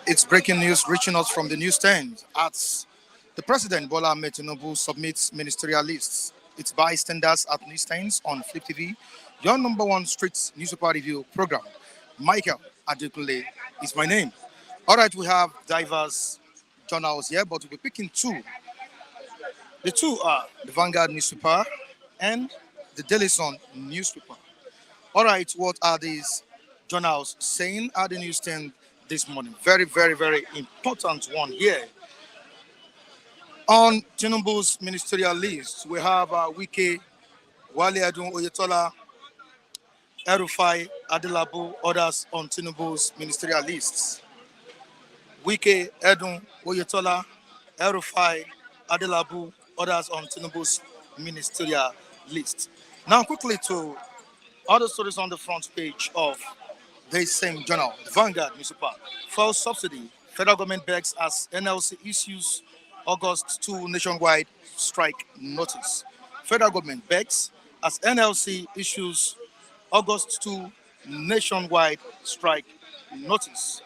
It's breaking news reaching us from the newsstand as the President Bola Ahmed Tinubu submits ministerial lists. It's bystanders at newsstands on Flip TV, your number one street newspaper review program. Michael Adekunle is my name. All right, we have diverse journals here, but we'll be picking two. The two are the Vanguard newspaper and the Daily Sun newspaper. All right, what are these journals saying at the newsstand this morning? Very, very, very important one here. On Tinubu's ministerial list, we have Wike, Wale Adun Oyetola, El-Rufai, Adelabu, others on Tinubu's ministerial lists. Wike, Edun, Oyetola, El-Rufai, Adelabu, others on Tinubu's ministerial list. Now, quickly to other stories on the front page of the same journal, the Vanguard newspaper. Fuel subsidy, federal government begs as NLC issues August 2 nationwide strike notice. Federal government begs as NLC issues August 2 nationwide strike notice.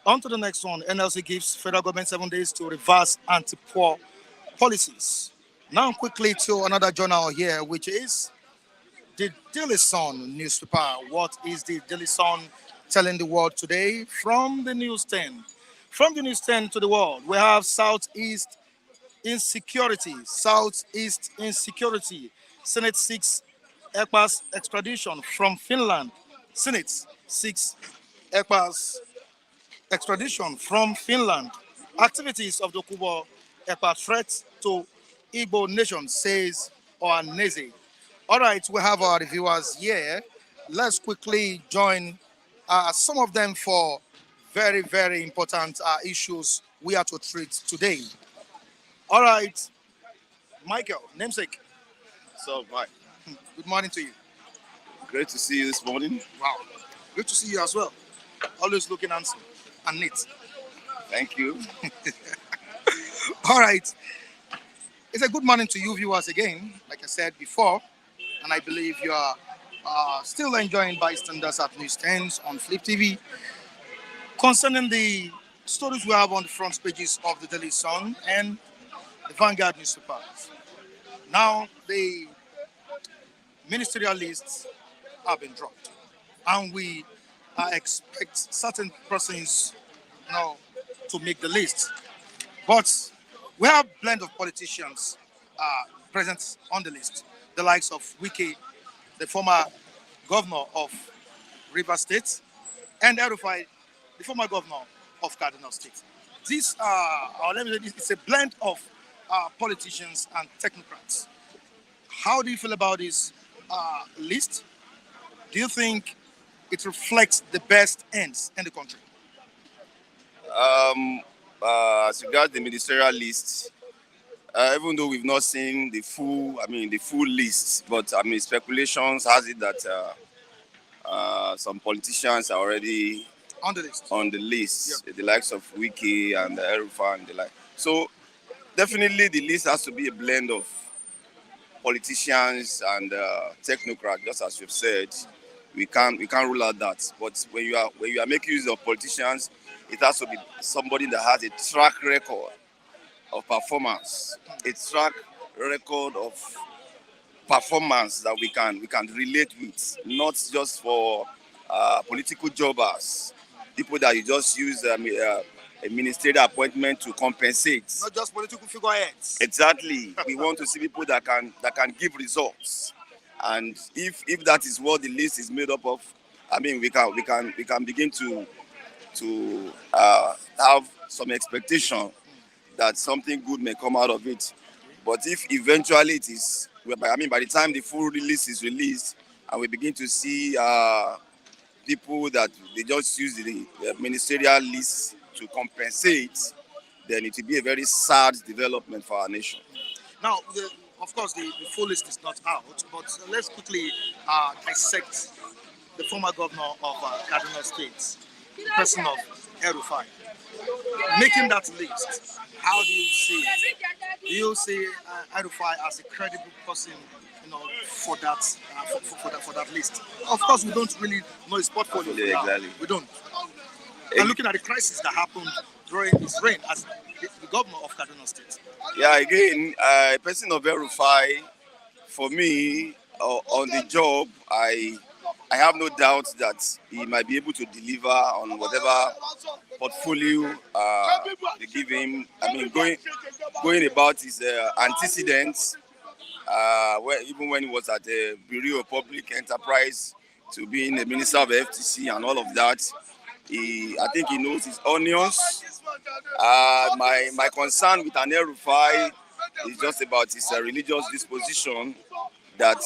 On to the next one. NLC gives federal government 7 days to reverse anti-poor policies. Now quickly to another journal here, which is the Daily Sun newspaper. What is the Daily Sun telling the world today? From the newsstand. From the newsstand to the world, we have Southeast insecurity. Southeast insecurity. Senate seeks ECPA's extradition from Finland. Senate seeks ECPA's extradition from Finland. Activities of the Kubo ECPA threat to Igbo nation, says Oanese. All right, we have our reviewers here. Let's quickly join some of them for very, very important issues we are to treat today. All right, Michael, namesake. So, Mike, Good morning to you. great to see you this morning. Wow, good to see you as well. Always looking handsome and neat. Thank you. All right, it's a good morning to you viewers again, like I said before, and I believe you are still enjoying bystanders at newsstands on Flip TV. Concerning the stories we have on the front pages of the Daily Sun and the Vanguard newspapers. Now, the ministerial lists have been dropped, and we expect certain persons now to make the list. But we have a blend of politicians present on the list, the likes of Wike, the former governor of River State, and El-Rufai, the former governor of Cardinal State. These are, or let me say, it's a blend of politicians and technocrats. How do you feel about this list? Do you think it reflects the best ends in the country? As regards the ministerial list, even though we've not seen the full list, but speculations has it that some politicians are already On the list. on the list, the likes of Wiki and El-Rufai and the like. So definitely the list has to be a blend of politicians and technocrats, just as you've said. We can't rule out that. But when you are making use of politicians, it has to be somebody that has a track record of performance, a track record of performance that we can relate with, not just for political jobbers, people that you just use a ministerial appointment to compensate. Not just political figureheads. Exactly. We want to see people that can give results, and if that is what the list is made up of, we can begin to have some expectation that something good may come out of it. But if eventually it is, by the time the full list is released and we begin to see people that they just use the ministerial list to compensate, then it will be a very sad development for our nation. Now, of course, the full list is not out, but let's quickly dissect the former governor of Cardinal State, the person of El-Rufai. Making that list, how do you see it? Do you see El-Rufai as a credible person for that for that list. Of course, we don't really know his portfolio. Yeah, exactly. We don't. And looking at the crisis that happened during his reign as the governor of Kaduna State. Yeah, again, a person of El-Rufai, for me, on the job, I have no doubt that he might be able to deliver on whatever portfolio they give him. I mean, going about his antecedents, even when he was at the Bureau of Public Enterprise, to being a minister of the FTC and all of that, I think he knows his onions. My concern with El-Rufai is just about his religious disposition that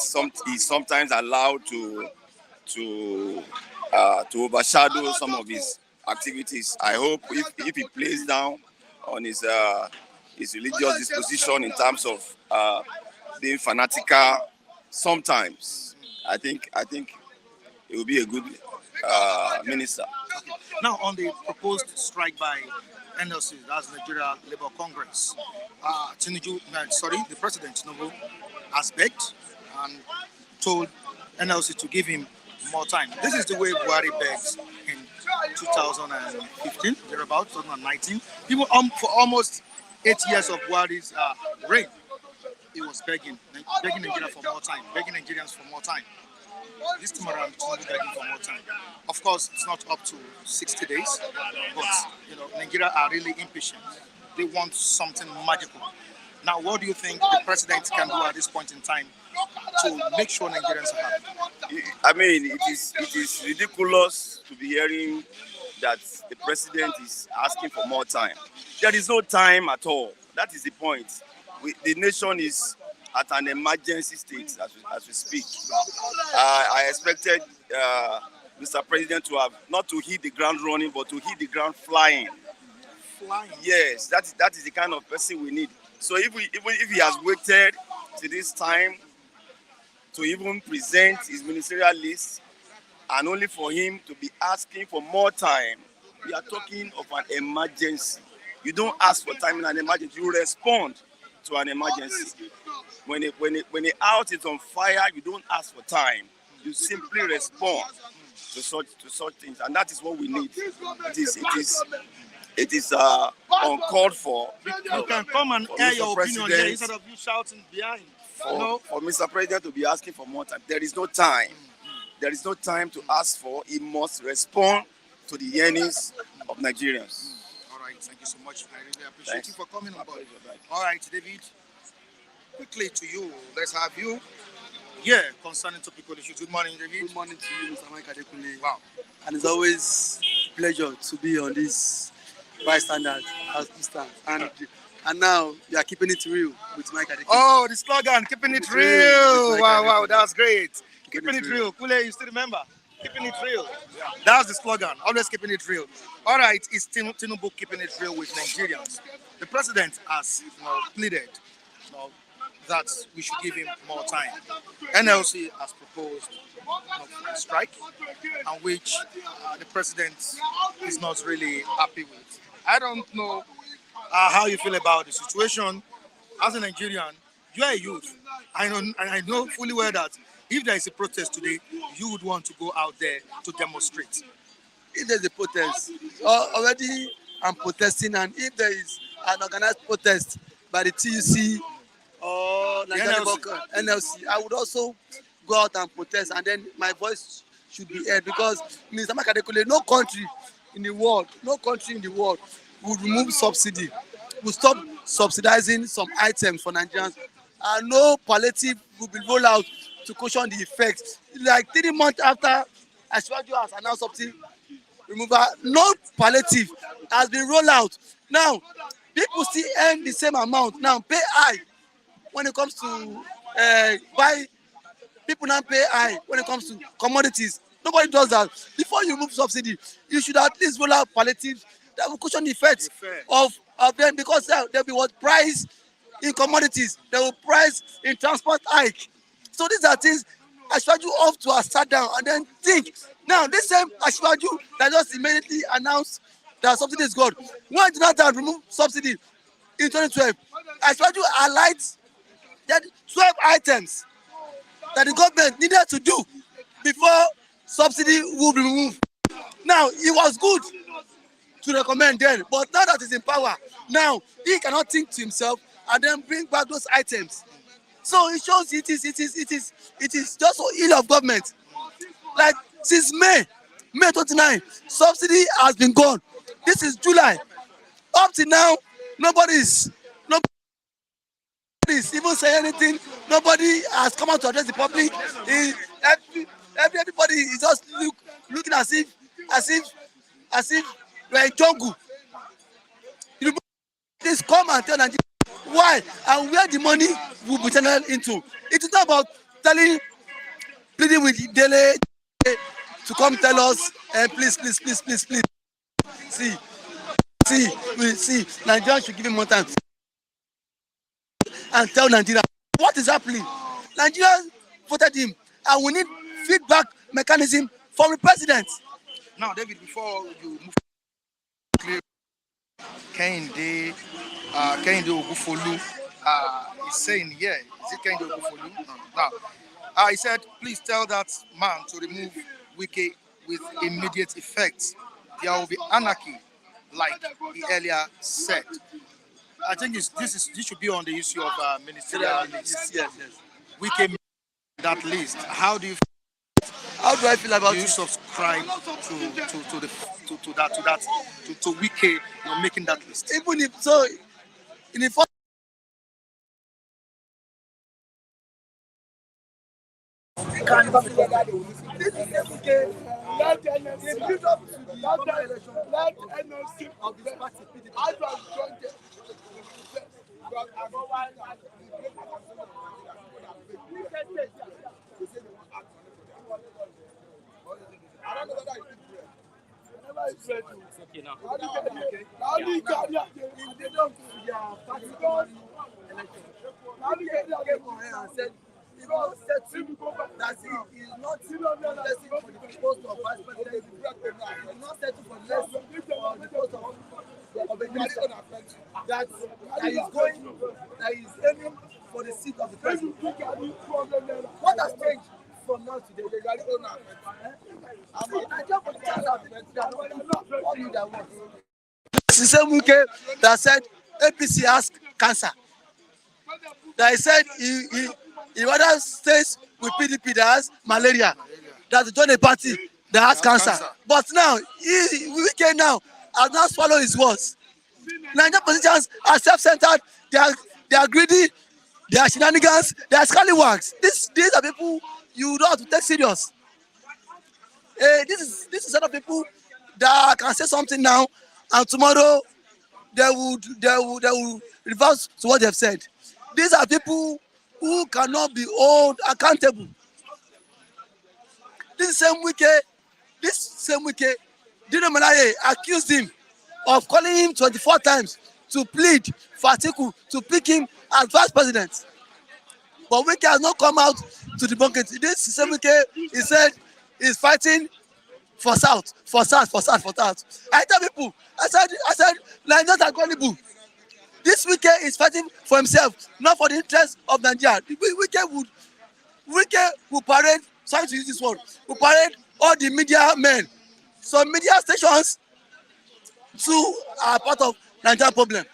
he's sometimes allowed to overshadow some of his activities. I hope if he plays down on his religious disposition in terms of being fanatical, sometimes I think it will be a good minister. Okay. Now, on the proposed strike by NLC, that's Nigeria Labour Congress, the President Tinubu has begged and told NLC to give him more time. This is the way Buhari begs in 2015, thereabout 2019. Even for almost 8 years of Buhari's reign, he was begging Nigeria for more time, begging Nigerians for more time. This time around, Tinubu begging for more time. Of course, it's not up to 60 days, but Nigeria are really impatient. They want something magical. Now, what do you think the president can do at this point in time to make sure Nigerians are happy? I mean, it is ridiculous to be hearing that the president is asking for more time. There is no time at all. That is the point. The nation is at an emergency state as we speak. I expected Mr. President to have not to hit the ground running, but to hit the ground flying. Flying? Yes, that is the kind of person we need. So even if he has waited to this time to even present his ministerial list, and only for him to be asking for more time, we are talking of an emergency. You don't ask for time in an emergency, you respond to an emergency. When the house is on fire, you don't ask for time. You simply respond to such things, and that is what we need. It is uncalled for. You can come and air your opinion here instead of you shouting behind. For Mr. President to be asking for more time, there is no time. There is no time to ask for. He must respond to the yearnings of Nigerians. All right, thank you so much. I really appreciate you for coming on board. All right, David, quickly to you. Let's have you. Yeah, concerning topical issues. Good morning, David. Good morning to you, Mr. Mike Adekunle. Wow. And it's always a pleasure to be on this bystander as this time. And now you are keeping it real with Mike Adekunle. Oh, the slogan, keeping it real. Wow, that's great. Keeping it real. Kule, you still remember? Keeping it real. Yeah. That's the slogan. Always keeping it real. All right, it's Tinubu keeping it real with Nigerians. The president has pleaded that we should give him more time. NLC has proposed a strike, and which the president is not really happy with. I don't know how you feel about the situation. As a Nigerian, you are a youth. I know fully well that if there is a protest today, you would want to go out there to demonstrate. If there's a protest, already I'm protesting, and if there is an organized protest by the TUC or NLC, I would also go out and protest, and then my voice should be heard, because Mr. Makadekule, no country in the world would remove subsidy, would stop subsidizing some items for Nigerians, and no palliative will be rolled out to cushion the effects. Like 3 months after Ashwaju has announced subsidy removal, no palliative has been rolled out. Now, people still earn the same amount. Now, pay high when it comes to buy. People now pay high when it comes to commodities. Nobody does that. Before you remove subsidy, you should at least roll out palliatives that will cushion the effects of them, because there will be what price in commodities, there will price in transport hike. So these are things Ashwaju ought to have sat down and then think. Now, this same Ashwaju that just immediately announced that subsidy is gone, why did not have remove subsidy in 2012? Ashwaju highlights that 12 items that the government needed to do before subsidy will be removed. Now, it was good to recommend then, but now that he's in power, now he cannot think to himself and then bring back those items. So it shows it is just so ill of government. Like since May 29, subsidy has been gone. This is July. Up to now, nobody is even saying anything. Nobody has come out to address the public. Everybody is just looking as if we're in jungle. You please come and tell Nigeria why and where the money will be channeled into. It is not about pleading with Dele to come tell us, please. See, Nigeria should give him more time and tell Nigeria what is happening. Nigeria voted him, and we need feedback mechanism from the president. Now, David, before you move, Kehinde Ogufolu is saying, yeah, is it Kehinde Ogufolu? Now, he said, please tell that man to remove Wike with immediate effect. There will be anarchy, like he earlier said. I think this should be on the issue of ministerial list. Yes. Wike made that list. How do I feel about you it? subscribe to Wike making that list? Even if so, in the first that is aiming for the seat of the president. What has changed from now to the It's the same Wike that said APC has cancer. That he said he rather stays with PDP that has malaria, that to join a party that has cancer. But now, Wike now has not swallowed his words. Nigerian politicians are self-centered, they are greedy, they are shenanigans, they are scallywags. These are people you don't have to take serious. This is the set of people that can say something now and tomorrow they will reverse to what they have said. These are people who cannot be held accountable. This same Wike, Dino Melaye accused him of calling him 24 times to plead for Atiku to pick him as vice president. But Wike has not come out to debunk it. This same Wike, he said he's fighting for South. I tell people, I said, like not agreeable. This Wike is fighting for himself, not for the interest of Nigeria. Wike would parade, sorry to use this word, would parade all the media men. Some media stations too are part of Nigerian problem.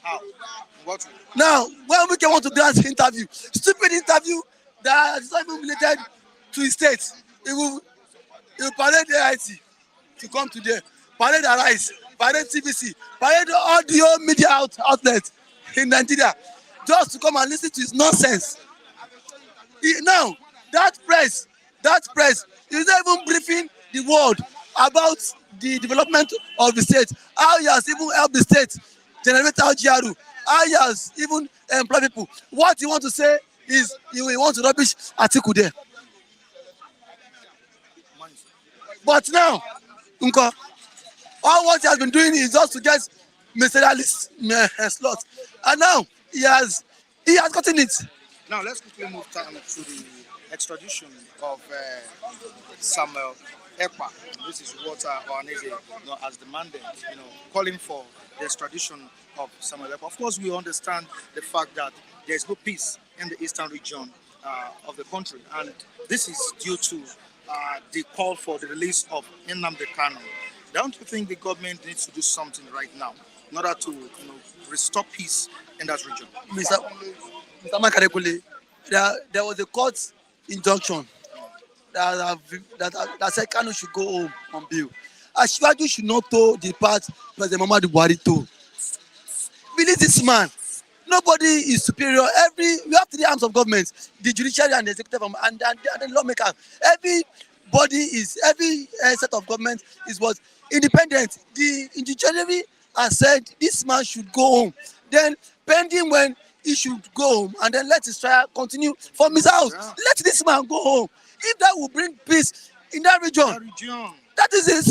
How? What? Now, when Wike want to grant interview, stupid interview that is not even related to his state, he will parade AIT to come today, parade Arise, parade TVC, parade audio media outlets in Nigeria, just to come and listen to his nonsense. Now, that press is not even briefing the world about the development of the state, how he has even helped the state generate GRU, how he has even employed people. What he want to say is he want to rubbish Atiku there. But now, all what he has been doing is just to get ministerial slots, and now he has gotten it. Now let's quickly move to the extradition of Samuel Ekpa. This is what Ohaneze has demanded, calling for the extradition of Samuel Ekpa. Of course, we understand the fact that there is no peace in the eastern region of the country, and this is due to the call for the release of Nnamdi Kanu. Don't you think the government needs to do something right now in order to restore peace in that region? Mr. Makarekule, there was a court injunction that said Kanu should go home on bail. Ashwaju should not depart President Muhammadu Buhari to. Believe this man. Nobody is superior. We have three arms of government: the judiciary and the executive and the lawmaker. Every set of government is what independent. The judiciary has said this man should go home. Then pending when he should go home, and then let his trial continue from his house. Yeah. Let this man go home. If that will bring peace in that region. That is it.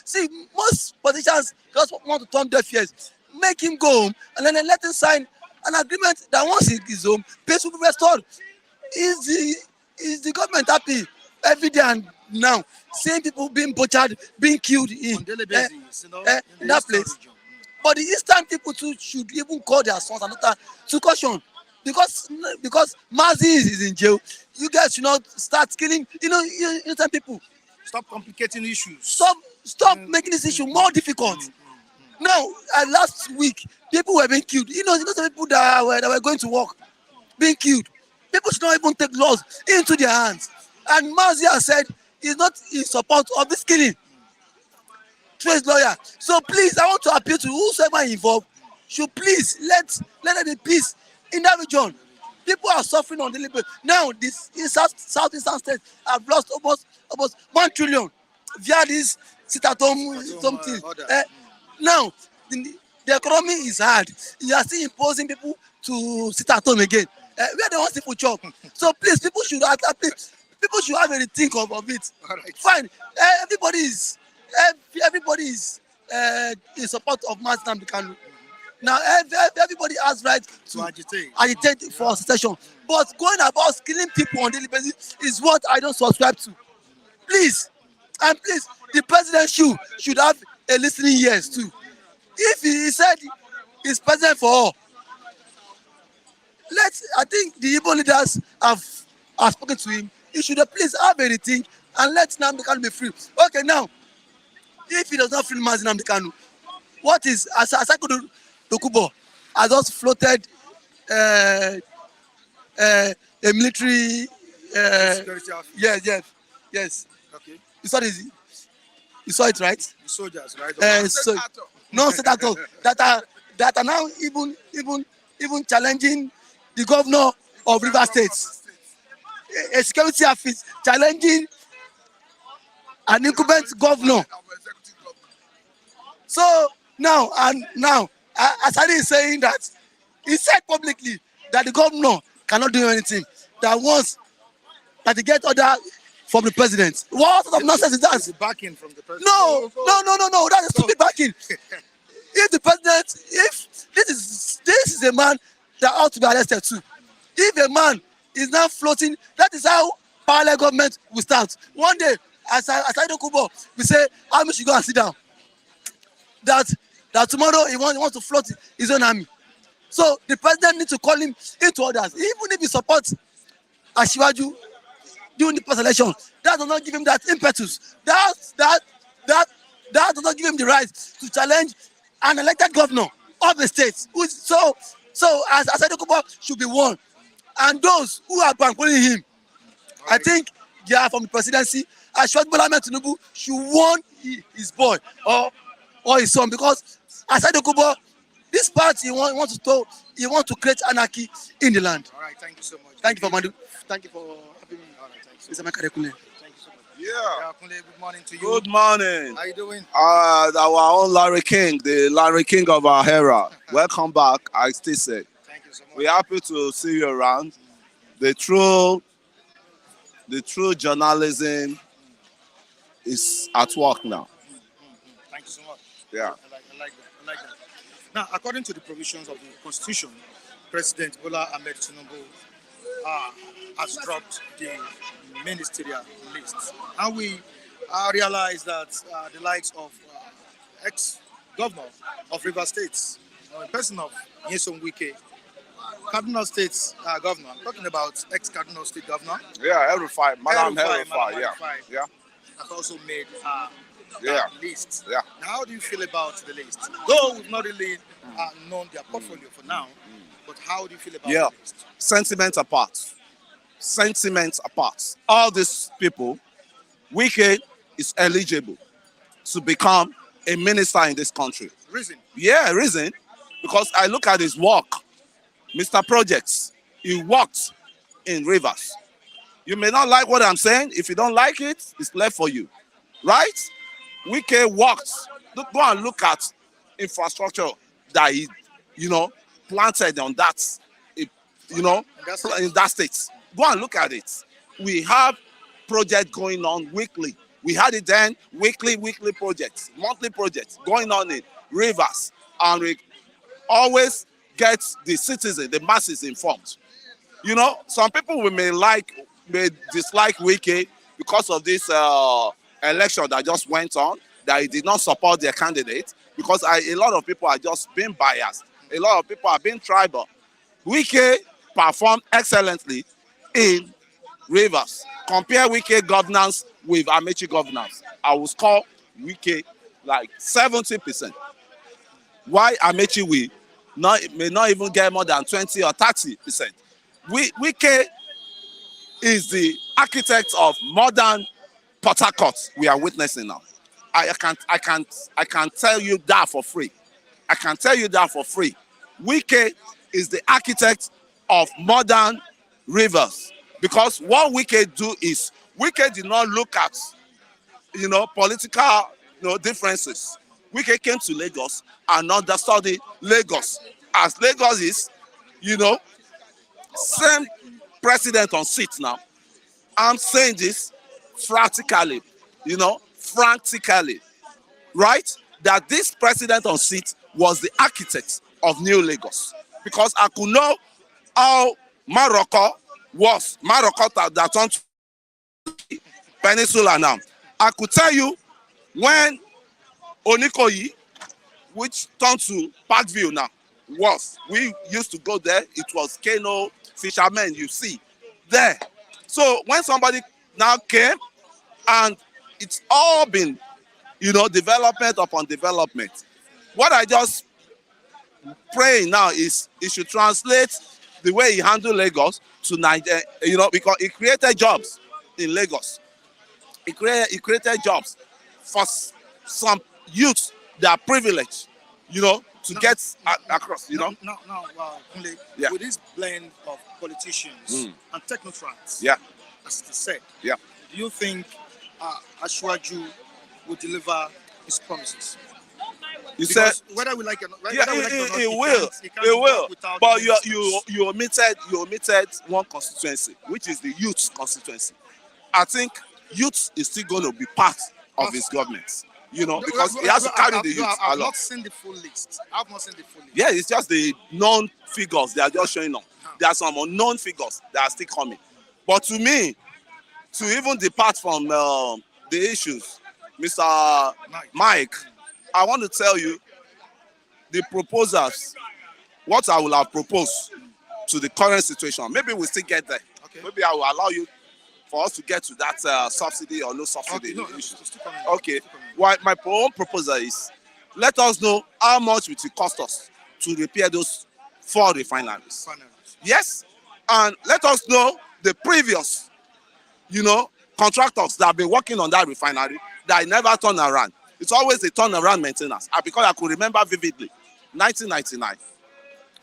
See, most politicians just want to turn deaf ears. Make him go home, and then let him sign an agreement that once he is home, peace will be restored. Is the government happy every day and now seeing people being butchered, being killed in that place? Region. But the Eastern people too should even call their sons and daughters to caution, because Mazi is in jail. You guys should not start killing innocent people. Stop complicating issues. Stop making this issue more difficult. Now, last week, people were being killed. Some people that were going to work, being killed. People should not even take laws into their hands. And Mazi has said he's not in support of this killing. Through his lawyer. So please, I want to appeal to whoever involved. Should please let there be peace in that region. People are suffering on the daily basis. Now, southeastern states have lost almost 1 trillion via this sit-at-home something. Now, the economy is hard. You are still imposing people to sit at home again. Where they want people job. So please, people should have a rethink of it. Right. Fine. Everybody is in support of Nnamdi Kanu. Now, everybody has right to agitate for secession. But going about killing people on daily basis is what I don't subscribe to. Please, the president should have a listening ears too. If he said he's president for all, I think the Igbo leaders have spoken to him. He should please have anything and let Nnamdi Kanu be free. Okay, now, if he does not free Nnamdi Kanu, what is Asako Dokubo has just floated a military. Yes. Okay. You saw it, right? The soldiers, right? State actors that are now even challenging the governor of River State. A security office challenging an incumbent governor. So now, Asadi is saying that he said publicly that the governor cannot do anything. That once that he get order from the president. What sort of nonsense is that? Is backing from the president? No. That is stupid backing. If this is a man that ought to be arrested too. If a man is now floating, that is how parallel government will start. One day, as I don't Kubo, we say, army should go and sit down. That tomorrow he wants to float his own army. So the president needs to call him into orders. Even if he supports Ashiwaju during the past election, that does not give him that impetus. That does not give him the right to challenge an elected governor of the state. So as Asadokubo should be warned. And those who are banqueting him, I think they are from the presidency. Ashwat Bola Tinubu should warn his boy or his son, because Asadokubo, this party he wants to create anarchy in the land. All right, thank you so much. Thank you for having me. Thank you so much. Thank you. Yeah. Good morning to you. Good morning. How you doing? Our own Larry King, the Larry King of our era. Welcome back, I still say. Thank you so much. We're happy to see you around. The true journalism is at work now. Thank you so much. Yeah. I like that. Now, according to the provisions of the Constitution, President Bola Ahmed Tinubu has dropped the ministerial list. And we realize that the likes of ex-governor of River State, in person of El-Rufai, Cardinal State's governor. I'm talking about ex-Cardinal State governor. Yeah, El-Rufai, Madam El-Rufai, El-Rufai, yeah. Yeah. Has also made Yeah. that list. Yeah. Now, how do you feel about the list? Though we've not really known their portfolio for now, but how do you feel about the list? Sentiments apart. Sentiments apart. All these people, Wike is eligible to become a minister in this country. Reason? Yeah, reason. Because I look at his work, Mr. Projects, he worked in Rivers. You may not like what I'm saying. If you don't like it, it's left for you. Right? Wike worked. Go and look at infrastructure that he, planted on that, in that state. Go and look at it. We have projects going on weekly. We had it then, weekly projects, monthly projects going on in Rivers. And we always get the citizens, the masses informed. Some people may dislike Wike because of this election that just went on, that he did not support their candidate, because a lot of people are just being biased. A lot of people are being tribal. Wike performed excellently in Rivers. Compare Wike governance with Amechi governance. I will score Wike like 70%. Why Amechi may not even get more than 20 or 30%. Wike is the architect of modern Port Harcourt we are witnessing now. I can tell you that for free. I can tell you that for free. Wike is the architect of modern Rivers, because what Wike do is Wike did not look at political differences. Wike came to Lagos and understudied Lagos, as Lagos is same president on seat now. I'm saying this practically, frantically, right? That this president on seat was the architect of New Lagos, because I could know how Morocco that turned to Peninsula now. I could tell you when Onikoyi, which turned to Parkview now, we used to go there. It was Kano fishermen, you see there. So when somebody now came, and it's all been development upon development. What I just pray now is it should translate the way he handled Lagos to Nigeria, because he created jobs in Lagos. He created jobs for some youths that are privileged, to get across, Now, Kunle, with this blend of politicians and technocrats, as they said, do you think Ashwaju will deliver his promises? You said whether we like it or not, it will. But you omitted one constituency, which is the youth constituency. I think youth is still going to be part of his government. Because he has to carry the youth along. I've not seen the full list. Yeah, it's just the known figures they are just showing up. There are some unknown figures that are still coming. But to me, to even depart from the issues, Mr. Mike, I want to tell you the proposals, what I will have proposed to the current situation. Maybe we'll still get there. Okay. Maybe I will allow you for us to get to that subsidy or no subsidy issue. Okay. My own proposal is, let us know how much it will cost us to repair those 4 refineries. Yes. And let us know the previous, contractors that have been working on that refinery that never turn around. It's always a turnaround maintenance. Because I could remember vividly, 1999,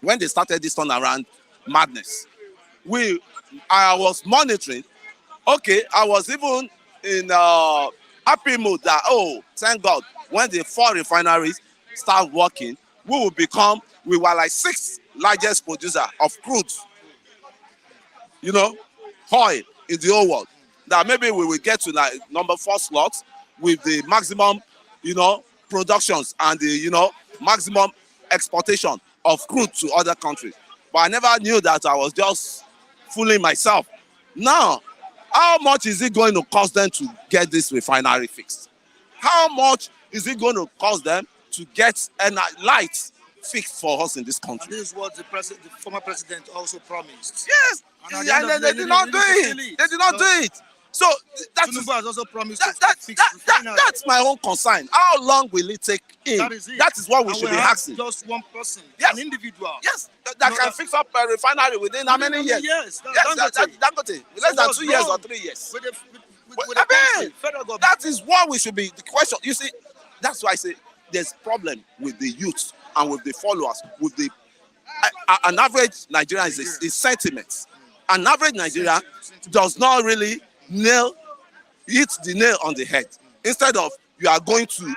when they started this turnaround madness. I was monitoring. Okay, I was even in happy mood that, thank God, when the 4 refineries start working, we were like 6th largest producer of crude, oil in the whole world. That maybe we will get to like number 4 slots with the maximum, productions and the, maximum exportation of crude to other countries. But I never knew that. I was just fooling myself. Now, how much is it going to cost them to get this refinery fixed? How much is it going to cost them to get light fixed for us in this country. And this is what the former president also promised. Yes, And at the end and of the they day, did not do they it. did They did not do it. So Tinubu has also promised to fix Refinery. that's my own concern. How long will it take him? That is it. That is what we And should be have asking. just one person, Yes. an individual. Yes, that can fix up a refinery within how many years? Yes, Yes, Dangote. Less than 2 years or 3 years. With the I mean, federal government. that is what we should be. The question, you see, that's why I say there's problem with the youth and with the followers, with the an average Nigerian is sentiment. An average Nigerian does not really hit the nail on the head. Instead of you are going to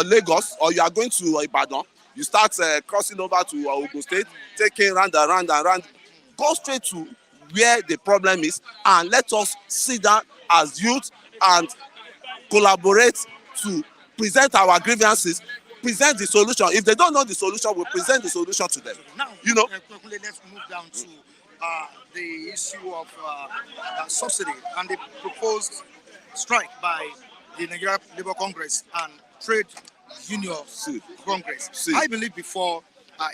Lagos or you are going to Ibadan, you start crossing over to Ogun State, taking round and round. Go straight to where the problem is and let us sit down as youth and collaborate to present our grievances, present the solution. If they don't know the solution, we'll present the solution to them. Now, you know. Let's move down to the issue of subsidy and the proposed strike by the Nigeria Labour Congress and Trade Union Congress. I believe before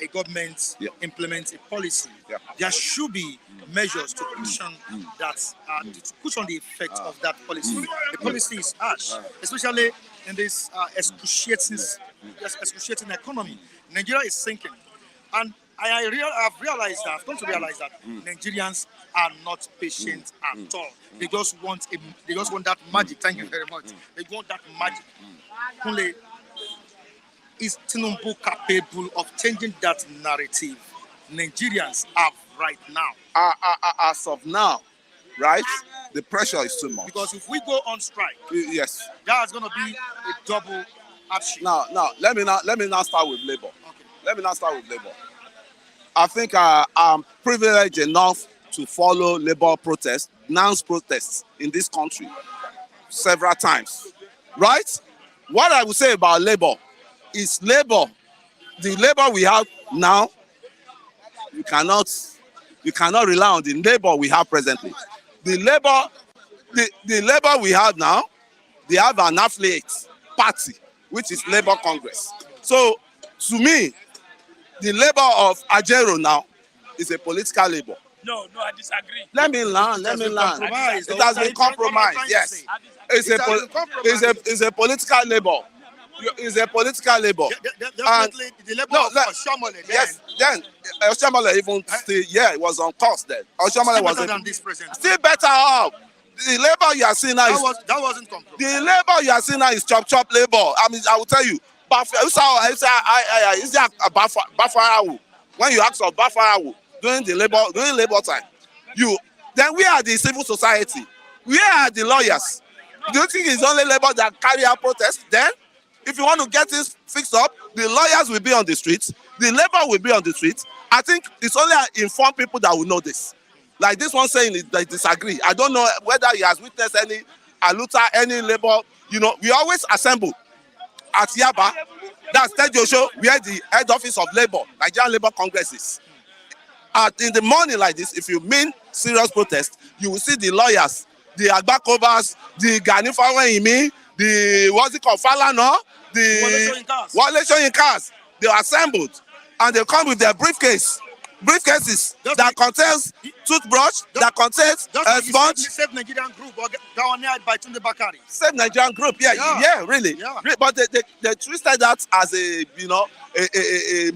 a government implements a policy, there should be measures to cushion that, to cushion the effect of that policy. The policy is harsh, especially in this excruciating economy. Nigeria is sinking, and I've come to realize that Nigerians are not patient at all. They just want that magic. Thank you very much. They want that magic. Only is Tinubu capable of changing that narrative Nigerians have right now? As of now, right? The pressure is too much. Because if we go on strike, yes, that's going to be a double hardship. Now, let me now start with labor. Okay. Let me now start with labor. I think I'm privileged enough to follow labor protests, announced protests in this country several times, right? What I would say about labor is the labor we have now, you cannot rely on the labor we have presently. The labor we have now, they have an affiliate party, which is Labour Congress. So to me, the labor of Ajero now is a political labor. No, I disagree. Let me learn. It has been compromised. Yes, it's a political labor. It's a political labor. Definitely, the labor of Oshiomhole. Yes, then Oshiomhole even still, it was on course then. Oshiomhole was better than this president. Still better off. The labor you are seeing now that wasn't compromised. The labor you are seeing now is chop labor. I mean, I will tell you. When you ask for Bafarawu during labor time, then we are the civil society. We are the lawyers. Do you think it's only labor that carry out protests? Then, if you want to get this fixed up, the lawyers will be on the streets, the labor will be on the streets. I think it's only informed people that will know this. Like this one saying they disagree. I don't know whether he has witnessed any any labor. You know, we always assemble at Yaba, that's Tejosho, where the head office of labor, Nigerian Labour Congress is. In the morning like this, if you mean serious protest, you will see the lawyers, the Agbakovas, the Ganifawenimi, the Falana, the Wale Soyinkas. They are assembled and they come with their briefcases that contains toothbrush, that contains a sponge. Save Nigerian group down by Tunde Bakari. Save Nigerian group, really. Yeah. But they twisted that as a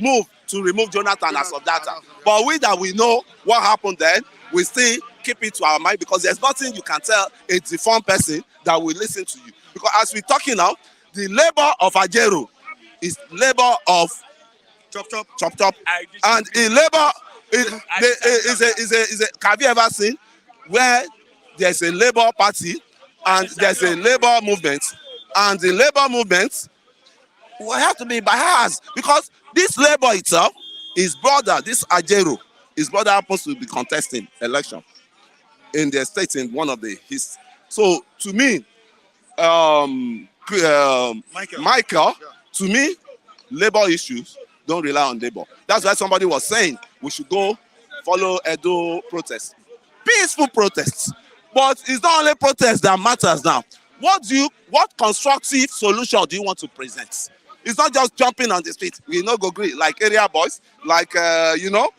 move to remove Jonathan as of that time. But we know what happened then, we still keep it to our mind because there's nothing you can tell a deformed person that will listen to you. Because as we're talking now, the labor of Ajero is labor of chop, and in labor is a. Have you ever seen where there's a labor party and there's a labor movement, and the labor movement will have to be biased because this labor itself, his brother, this Ajero, his brother happens to be contesting election in the state in one of his. So to me, Michael, to me, labor issues don't rely on labor. That's why somebody was saying we should go follow Edo protests. Peaceful protests. But it's not only protests that matters now. What constructive solution do you want to present? It's not just jumping on the street. We no go agree like area boys, like what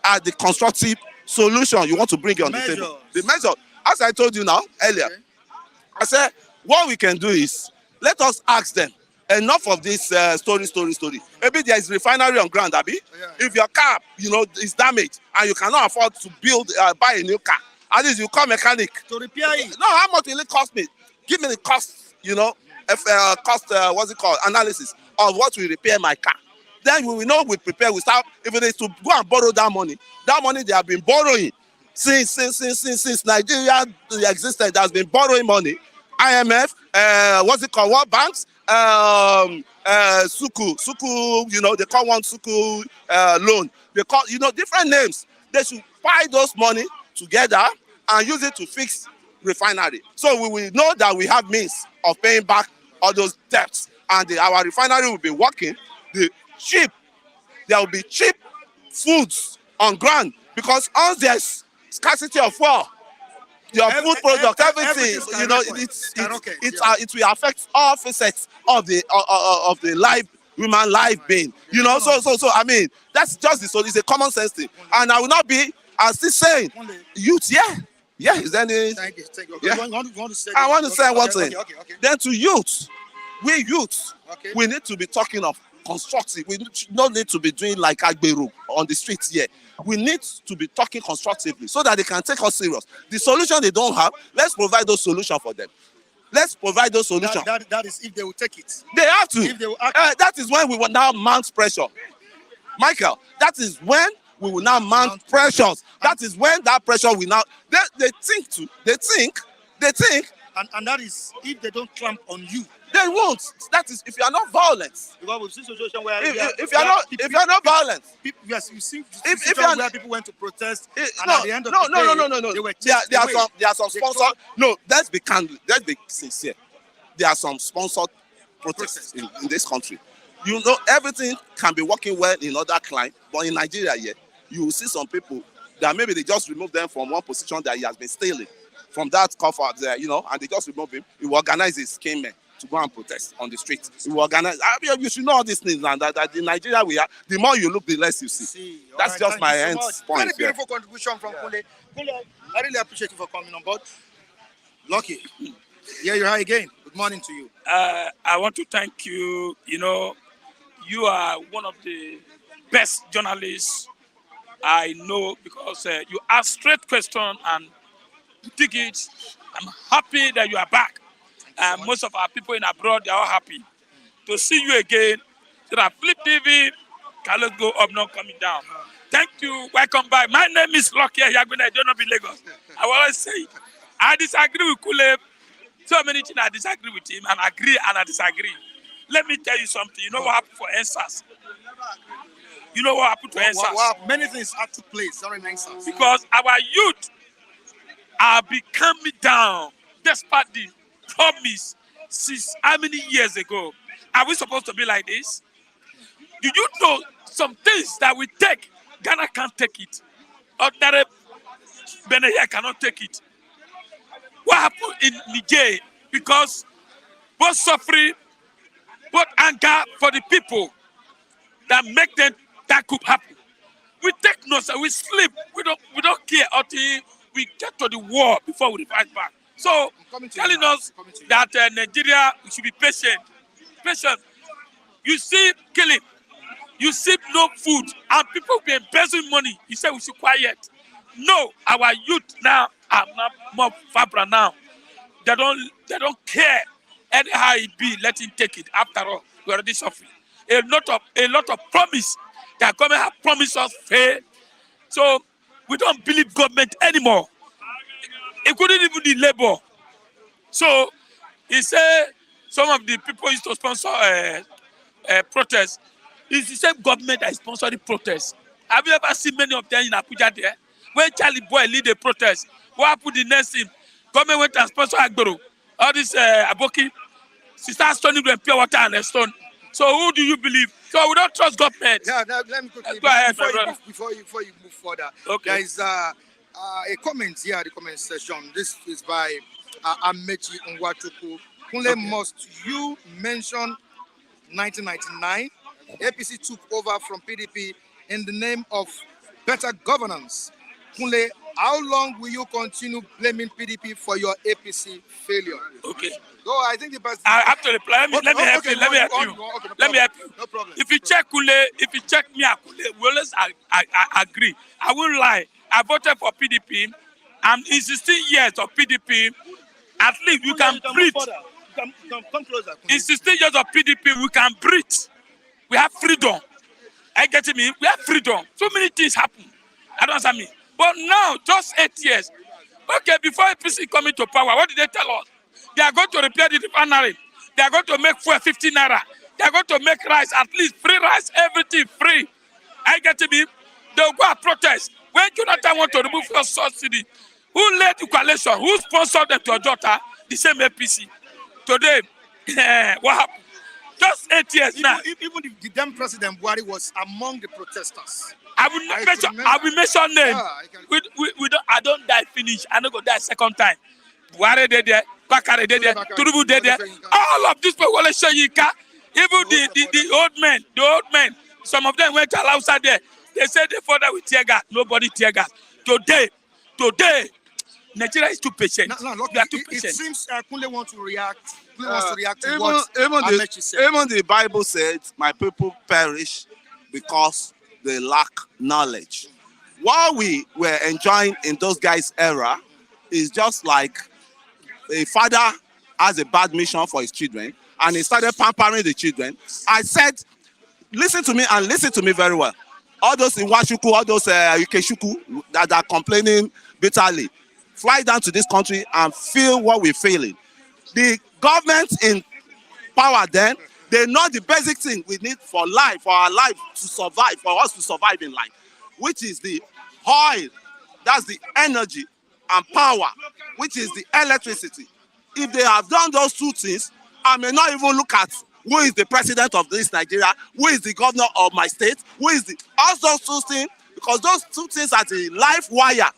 are the constructive solutions you want to bring on the table? The measure, as I told you now earlier, Okay. I said what we can do is let us ask them. Enough of this story. Maybe there is refinery on ground, Abi. Yeah. If your car, is damaged and you cannot afford to buy a new car, at least you call mechanic. To repair it. No, how much will it cost me? Give me the cost, cost, what's it called, analysis of what will repair my car. Then we will know we prepare. We start, if it is to go and borrow that money they have been borrowing since Nigeria existed, has been borrowing money. IMF, World Banks, Suku, they call one Suku loan. They call, different names. They should buy those money together and use it to fix refinery. So we will know that we have means of paying back all those debts, and our refinery will be working. There will be cheap foods on ground, because once there's scarcity of fuel, your food product, everything, it will affect all facets of the life, human life being. So I mean, that's just it's a common sense thing. And I will not be, I'm still saying, youth, yeah, is there any? Thank you. Yeah. You want to say I want to say one thing. Okay. Then to youth, we need to be talking of constructive. We don't need to be doing like Agberu on the streets here. We need to be talking constructively so that they can take us serious. The solution they don't have, let's provide those solutions for them. Let's provide those solutions. That is if they will take it. They have to. If they will act. That is when we will now mount pressure. Michael, that is when we will now mount pressures. That is when that pressure will now, they think too. They think. And that is if they don't clamp on you. They won't. That is if you are not violent. Because we've seen situation where if you are not violent. Yes, you see if where people went to protest. No. At the end of the day, they were chased there away. are some sponsored. No, let's be candid. Let's be sincere. There are some sponsored protests in this country. Everything can be working well in other climes, but in Nigeria, you will see some people that maybe they just remove them from one position that he has been stealing from that cover there, and they just remove him. He will organize his men to go and protest on the street. He will organize. You should know all these things, and that in Nigeria we are. The more you look, the less you see. That's just my end point. Very beautiful contribution from Kule. Kule, I really appreciate you for coming on board. Lucky. Here you are again. Good morning to you. I want to thank you. You are one of the best journalists I know, because you ask straight questions and you dig it. I'm happy that you are back. Most of our people in abroad, they are all happy to see you again. So that Flip TV can let's go up, not coming down. Thank you. Welcome back. My name is Lucky. I don't know Lagos. I will always say it. I disagree with Kule. So many things I disagree with him, and agree and I disagree. Let me tell you something. You know what happened for NSAS? You know what happened to NSAS? Many things had to place during NSAS. Because our youth are becoming down despite the promise since how many years ago. Are we supposed to be like this? Do you know some things that we take, Ghana can't take it. Ordinary Benin cannot take it. What happened in Niger? Because both suffering, both anger for the people that make them that could happen. We take notes and we sleep. We don't care until we get to the war before we fight back. So telling us that Nigeria, we should be patient. You see killing, you see no food, and people be embezzling money. You say we should quiet. No, our youth now are not more vibrant now. They don't care. Anyhow it be, let him take it. After all, we already suffering. A lot of promise that government have promised us fail. So we don't believe government anymore. It couldn't even the labor. So he said some of the people used to sponsor protests. It's the same government that is sponsoring protests. Have you ever seen many of them in Abuja there? When Charlie Boy lead the protest, what happened the next thing? Government went and sponsored Agbero. All this Aboki, sister stoning them pure water and a stone. So who do you believe? So we don't trust government. Yeah, now, let me quickly, go ahead, before you move further. Okay. There is a comment here, the comment section. This is by Amechi Nwachukwu. Kunle, must you mention 1999, APC took over from PDP in the name of better governance. Kunle, how long will you continue blaming PDP for your APC failure? Okay. No, I think the best. I have to reply. Let me help you. Let me help you. Let me help you. No problem. If you check Kule, if you check me at Kule, we always I agree. I won't lie. I voted for PDP. I'm in 16 years of PDP. At least we can breathe. Come closer. In 16 years of PDP, we can breathe. We have freedom. I get me. We have freedom. So many things happen. I don't understand me. But now, just 8 years. Okay, before APC coming to power, what did they tell us? They are going to repair the refinery. They are going to make fuel 50 naira. They are going to make rice, at least free rice, everything free. I get to me. They will go and protest. When Jonathan want to remove your subsidy, who led the coalition? Who sponsored them to your daughter? The same APC. Today, what happened? Just 8 years now. Even the then President Buhari was among the protesters. I will mention name. I don't die finish. I don't go die second time. Buhari did there. Bakare did there. Tinubu did there. All of these people will show you. Even the old men, some of them went to outside there. They said they fought with tear gas. Nobody tear gas. Today, Nigeria is too patient. Look, it seems Kunle wants to react. Kunle wants to react to even what Amechi said. Even the Bible said, "My people perish because they lack knowledge." What we were enjoying in those guys' era is just like a father has a bad mission for his children, and he started pampering the children. I said, listen to me and listen to me very well. All those in Washuku, all those Ikeshuku that are complaining bitterly, fly down to this country and feel what we're feeling. The government in power then, they know the basic thing we need for life, for our life to survive, for us to survive in life, which is the oil, that's the energy and power, which is the electricity. If they have done those two things, I may not even look at who is the president of this Nigeria, who is the governor of my state, who is the, all those two things, because those two things are the life wire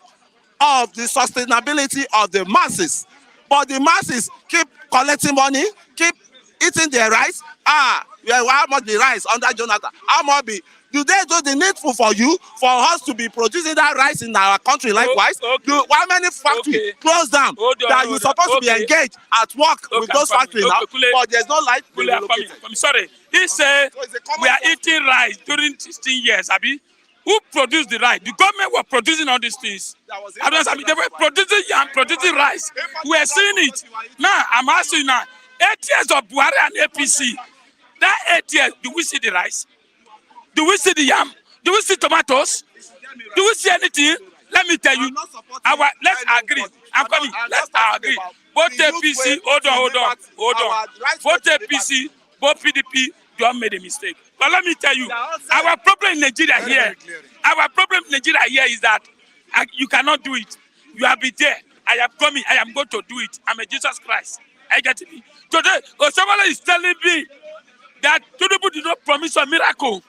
of the sustainability of the masses. But the masses keep collecting money, keep eating their rice. How much the rice under Jonathan? How much be? Do they do the needful for you, for us to be producing that rice in our country likewise? Okay. How many factories close down that you're supposed to be engaged at work with those factories now, but there's no light? I'm sorry. He said we are eating rice during 16 years, Abi. Who produced the rice? The government were producing all these things. I don't, they were producing yam, producing rice. We are seeing it. Now, I'm asking you now, 8 years of Buhari and APC, that 8 years, do we see the rice? Do we see the yam? Do we see tomatoes? Do we see anything? Let me tell you. Let's agree. I'm coming. Let's agree. Both APC, hold on. Both APC, both PDP, don't make a mistake. But let me tell you, our problem in Nigeria here, is that you cannot do it. You have been there. I am coming. I am going to do it. I'm a Jesus Christ. I get it. Today, somebody is telling me that Tinubu did not promise a miracle.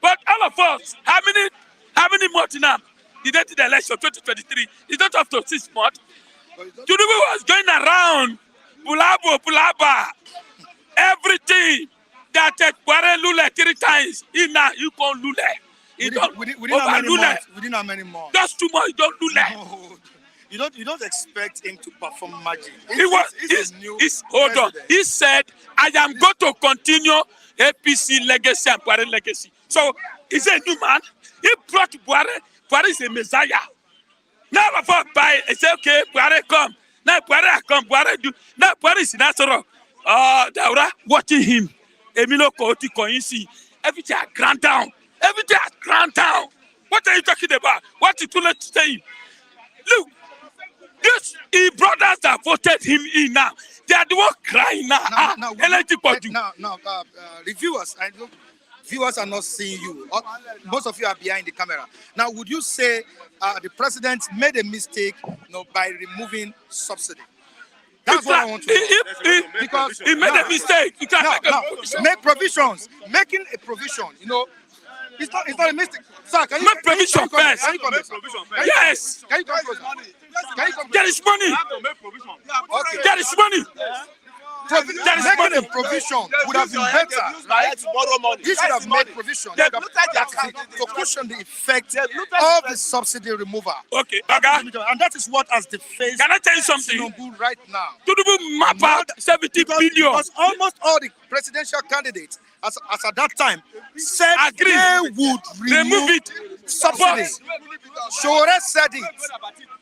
But all of us, how many months now? The date of the election, 2023, is not up to 6 months. Tinubu was going around, Bulaba, everything that Buhari Lule 3 times. Now you can't Lule. Within how many months? Just 2 months, you don't Lule. No, you don't expect him to perform magic. Hold on. He said, I am going to continue APC legacy and Buhari legacy. So he's a new man. He brought Buhari. Buhari is a messiah. Now before by he said, okay, Buhari come. Now Buhari come. Buhari do. Now Buhari is in Asoro. Daura watching him. Emilio Koti Koinsi. Everything has ground down. Everything has ground down. What are you talking about? What is too late to say? Look, his brothers that voted him in now, they are the one crying now. Reviewers, I know viewers are not seeing you. Most of you are behind the camera. Now, would you say the president made a mistake, by removing subsidy? That's what I want to know. Because he made a mistake. You can't make provisions. Making a provision, it's not a mistake. Sir, can you make provision first? Yes. Can you come closer? There is money. Okay. There is money. making a provision would have been better, right? He should have made provision that to cushion the effect of the subsidy removal. Okay, Baga. And that is what has defaced Can I tell you something? Tinubu right now. Tinubu map out 70 billion. Because almost all the presidential candidates, as at that time, said Agree. they would remove it. subsidy. Shore said it.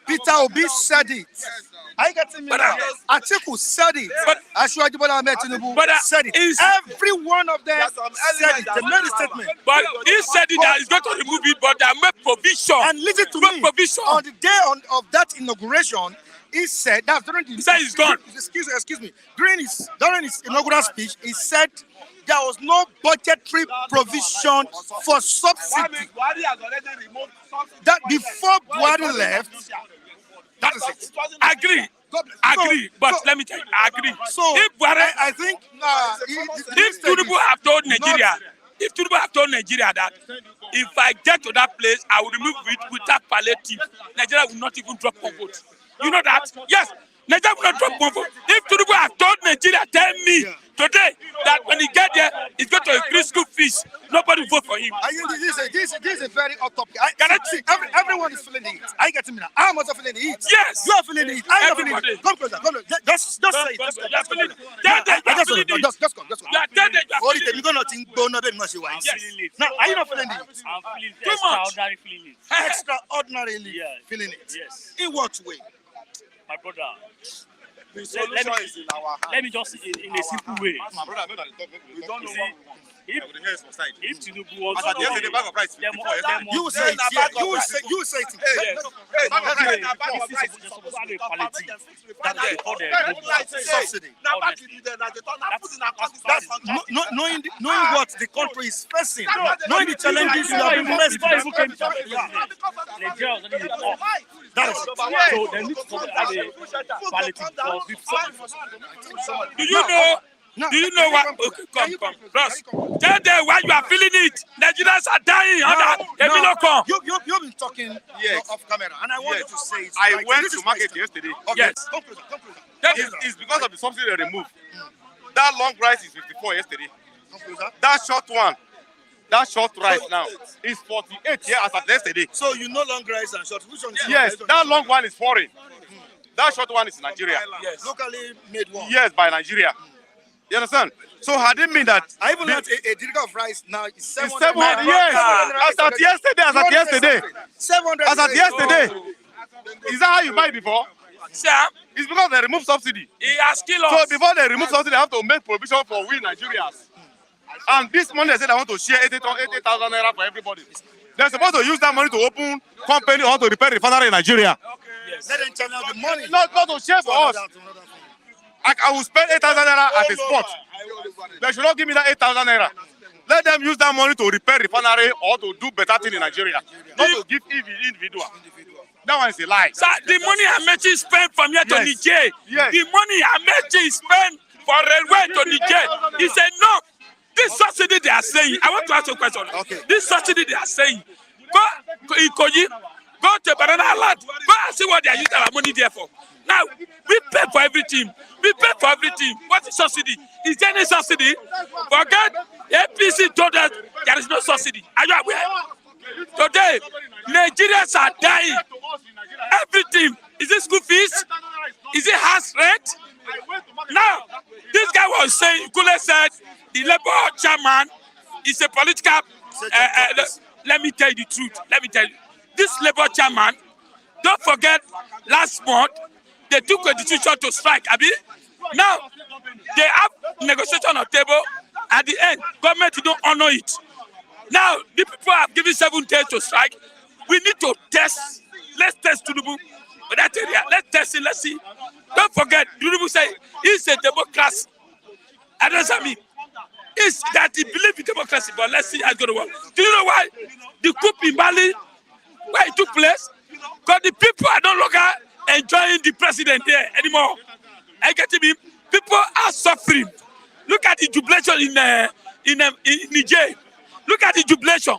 Peter Obi said it. I get me now. Atiku said it. Ashwaji Bola Ahmed Tinubu said it. Every one of them said it. They made a statement. But he said it that he's going to remove it, but they made provision. And listen to me. Provision. On the day of that inauguration, he said that during the. He said he's gone. Excuse me. During his inaugural speech, he said there was no budgetary provision for subsidy. That before Buhari left, that is it. Agree. But let me tell you, I agree. So if Buhari, I think if Tinubu have told Nigeria, that if I get to that place, I will remove it without palliative, Nigeria will not even drop one vote. You know that? Yes, Nigeria will not drop one vote. If Tinubu have told Nigeria, tell me today that when he get there, he's going to increase school fees. Nobody will vote for him. I think this is a very hot topic. Everyone is feeling the heat. I get me now. I'm also feeling the heat. Yes. You are feeling the heat. I am feeling Everybody. it. Come closer. Just say it. Just come. Just come. You are dead. Hold it. You're not in Bono. Now, are you not feeling the heat? I'm feeling Too much. extraordinary feeling it. Extraordinarily feeling it. Yes. In what way? My brother. The solution is in our hands. Let me just in a simple way. My brother, we don't know See, if Tinubu wants as at to yesterday, bag of rice. You will say it. Yeah. You will say it. Subsidy. Knowing what the country is facing, knowing the challenges you have been facing. That is it. So they need to have a palliative Do you know? Do you know what? Okay, come. Bros, tell them why you are feeling it. Nigerians are dying under Emiloko. You've been talking off camera, and I wanted to say it. I went to market yesterday. Okay. Yes. Come closer. It's because of the subsidy they removed. That long rice is 54 yesterday. Come closer. That short rice now is 48 here as at yesterday. So you no longer rice and short. Which one is Yes, that long one is foreign. That short one is Nigeria. Yes. Locally made one. Yes, by Nigeria. You understand? So had it mean that I even learned a degree of rice now is 700. it's 700 years. As at yesterday. 700. As at yesterday. Is that how you buy before? Sam, It's because they remove subsidy. he has killed So us. before they remove subsidy, they have to make provision for we Nigerians. And this money they said they want to share 80,000 naira for everybody. They're supposed to use that money to open company or to repair refinery in Nigeria. Let them channel the money. Not to share for us. I will spend 8,000 naira at a spot. They should not give me that 8,000 naira. Let them use that money to repair refinery or to do better thing in Nigeria. Not to give individual. That one is a lie. Sir, the money Amechi spent from here to Yes. Niger, Yes. the money Amechi spent for railway to Niger, he said no. This subsidy they are saying, I want to ask you a question. Okay. This subsidy they are saying, go Ikoyi, go to Banana Island, go and see what they are using our money there for. Now, we pay for everything. What is subsidy? Is there any subsidy? Forget, APC told us there is no subsidy. Are you aware? Today, Nigerians are dying. Everything. Is it school fees? Is it house rent? Now, this guy was saying, Kule said, the Labour chairman is a political. Let me tell you the truth. This Labour chairman, don't forget, last month, they took a decision to strike. Abi? Now, they have negotiation on the table. At the end, government don't honor it. Now, the people have given 7 days to strike. We need to test. Let's test Tinubu. That area. Let's test it. Let's see. Don't forget, Tinubu said he's a democracy. Understand me? It's that he believes in democracy, but let's see how it's going to work. Do you know why? The coup in Mali, where it took place? Because the people are no longer enjoying the president there anymore. I get to me. People are suffering. Look at the jubilation in Niger. Look at the jubilation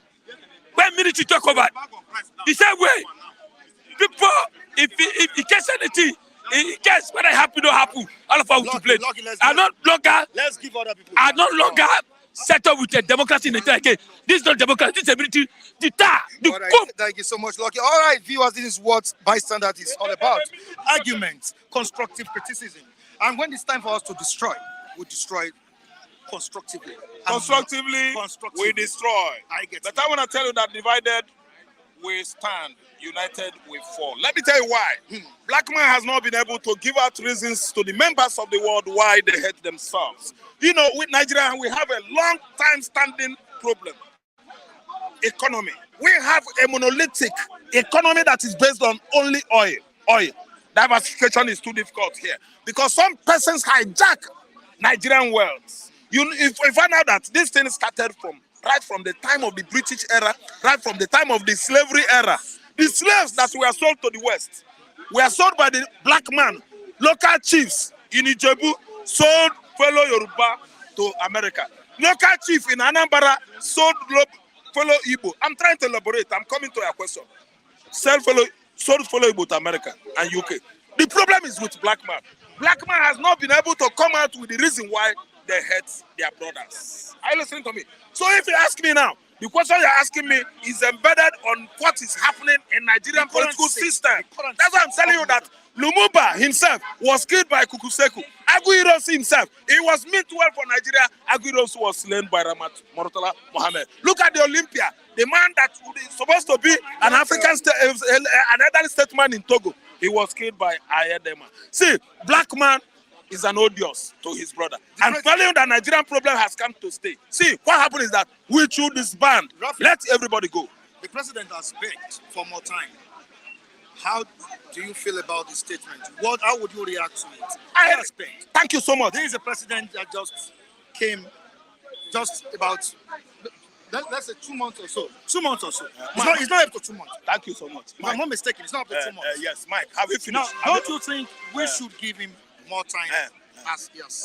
when military took over. The same way, people, if he gets anything, In case whether it happen or don't happen, all of us will Lucky, play. Lucky, let's I'm go. not longer. Let's give other people. I'm no longer set up with a democracy in Nigeria again. This is not democracy. This is ability. The All right, thank you so much, Lucky. All right, viewers, this is what bystander is all about. Arguments, constructive criticism. And when it's time for us to destroy, we destroy constructively. Constructively, we destroy. I get But it. I want to tell you that divided we stand, united we fall. Let me tell you why. Black man has not been able to give out reasons to the members of the world why they hate themselves. You know, with Nigeria, we have a long time standing problem. Economy. We have a monolithic economy that is based on only oil. Oil. Diversification is too difficult here because some persons hijack Nigerian wealth. If we find out that this thing started right from the time of the British era, right from the time of the slavery era. The slaves that were sold to the West were sold by the black man. Local chiefs in Ijebu sold fellow Yoruba to America. Local chief in Anambra sold fellow Igbo. I'm trying to elaborate. I'm coming to your question. Sold fellow Igbo to America and UK. The problem is with black man. Black man has not been able to come out with the reason why they hate their brothers. Are you listening to me? So if you ask me now, the question you're asking me is embedded on what is happening in Nigerian political system. That's why I'm telling you that Lumumba himself was killed by Kukuseku. Aguiyi himself, he was meant well for Nigeria. Aguiyi was slain by Murtala Mohammed. Look at the Olympia, the man that is supposed to be an African an elderly statesman in Togo. He was killed by Ayedema. See, black man is an odious to his brother. I'm telling you that Nigerian problem has come to stay. See, what happened is that we should disband. Let everybody go. The president has begged for more time. How do you feel about the statement? How would you react to it? I respect. Thank you so much. There is a president that just came just about, let's say 2 months or so. 2 months or so. It's not up to 2 months. Thank you so much. If I'm not mistaken, it's not up to 2 months. Yes, Mike, have you Now, finished? don't you think we should give him more time? Yes.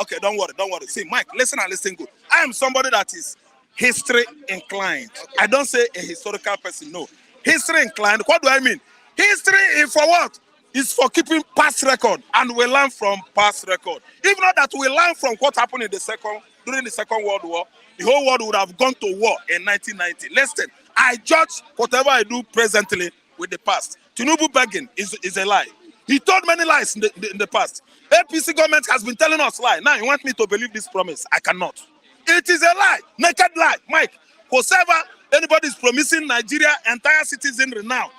Okay, don't worry. See, Mike, listen and listen good. I am somebody that is history inclined. Okay. I don't say a historical person, no. History inclined, what do I mean? History is for what? It's for keeping past record, and we learn from past record. If not that we learn from what happened during the Second World War, the whole world would have gone to war in 1990. Listen, I judge whatever I do presently with the past. Tinubu begging is a lie. He told many lies in the past. APC government has been telling us lies. Now you want me to believe this promise? I cannot. It is a lie, naked lie. Mike, whoever anybody is promising Nigeria entire citizen renown,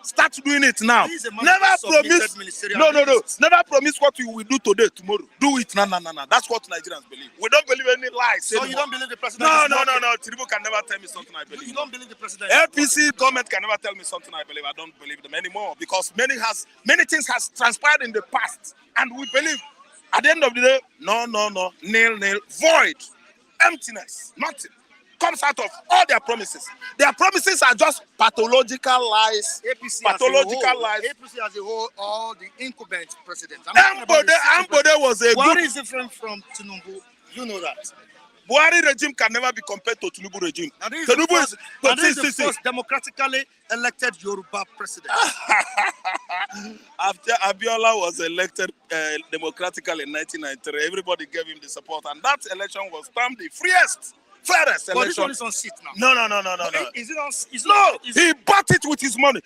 start doing it now. Never promise. No. Never promise what we will do today, tomorrow. Do it now. That's what Nigerians believe. We don't believe any lies. So you don't believe the president? No. Tinubu can never tell me something I believe. You don't believe the president? APC government can never tell me something I believe. I don't believe them anymore because many things has transpired in the past, and we believe at the end of the day, no, nil, void, emptiness, nothing comes out of all their promises. Their promises are just pathological lies. APC as a whole, all the incumbent presidents. Ambode was a Buhari good. is different from Tinubu. You know that. Buhari regime can never be compared to Tinubu regime. Now this Tinubu is the first democratically elected Yoruba president. After Abiola was elected democratically in 1993, everybody gave him the support, and that election was termed the fairest election. But this one is on seat now. No. Is it on? He bought it with his money.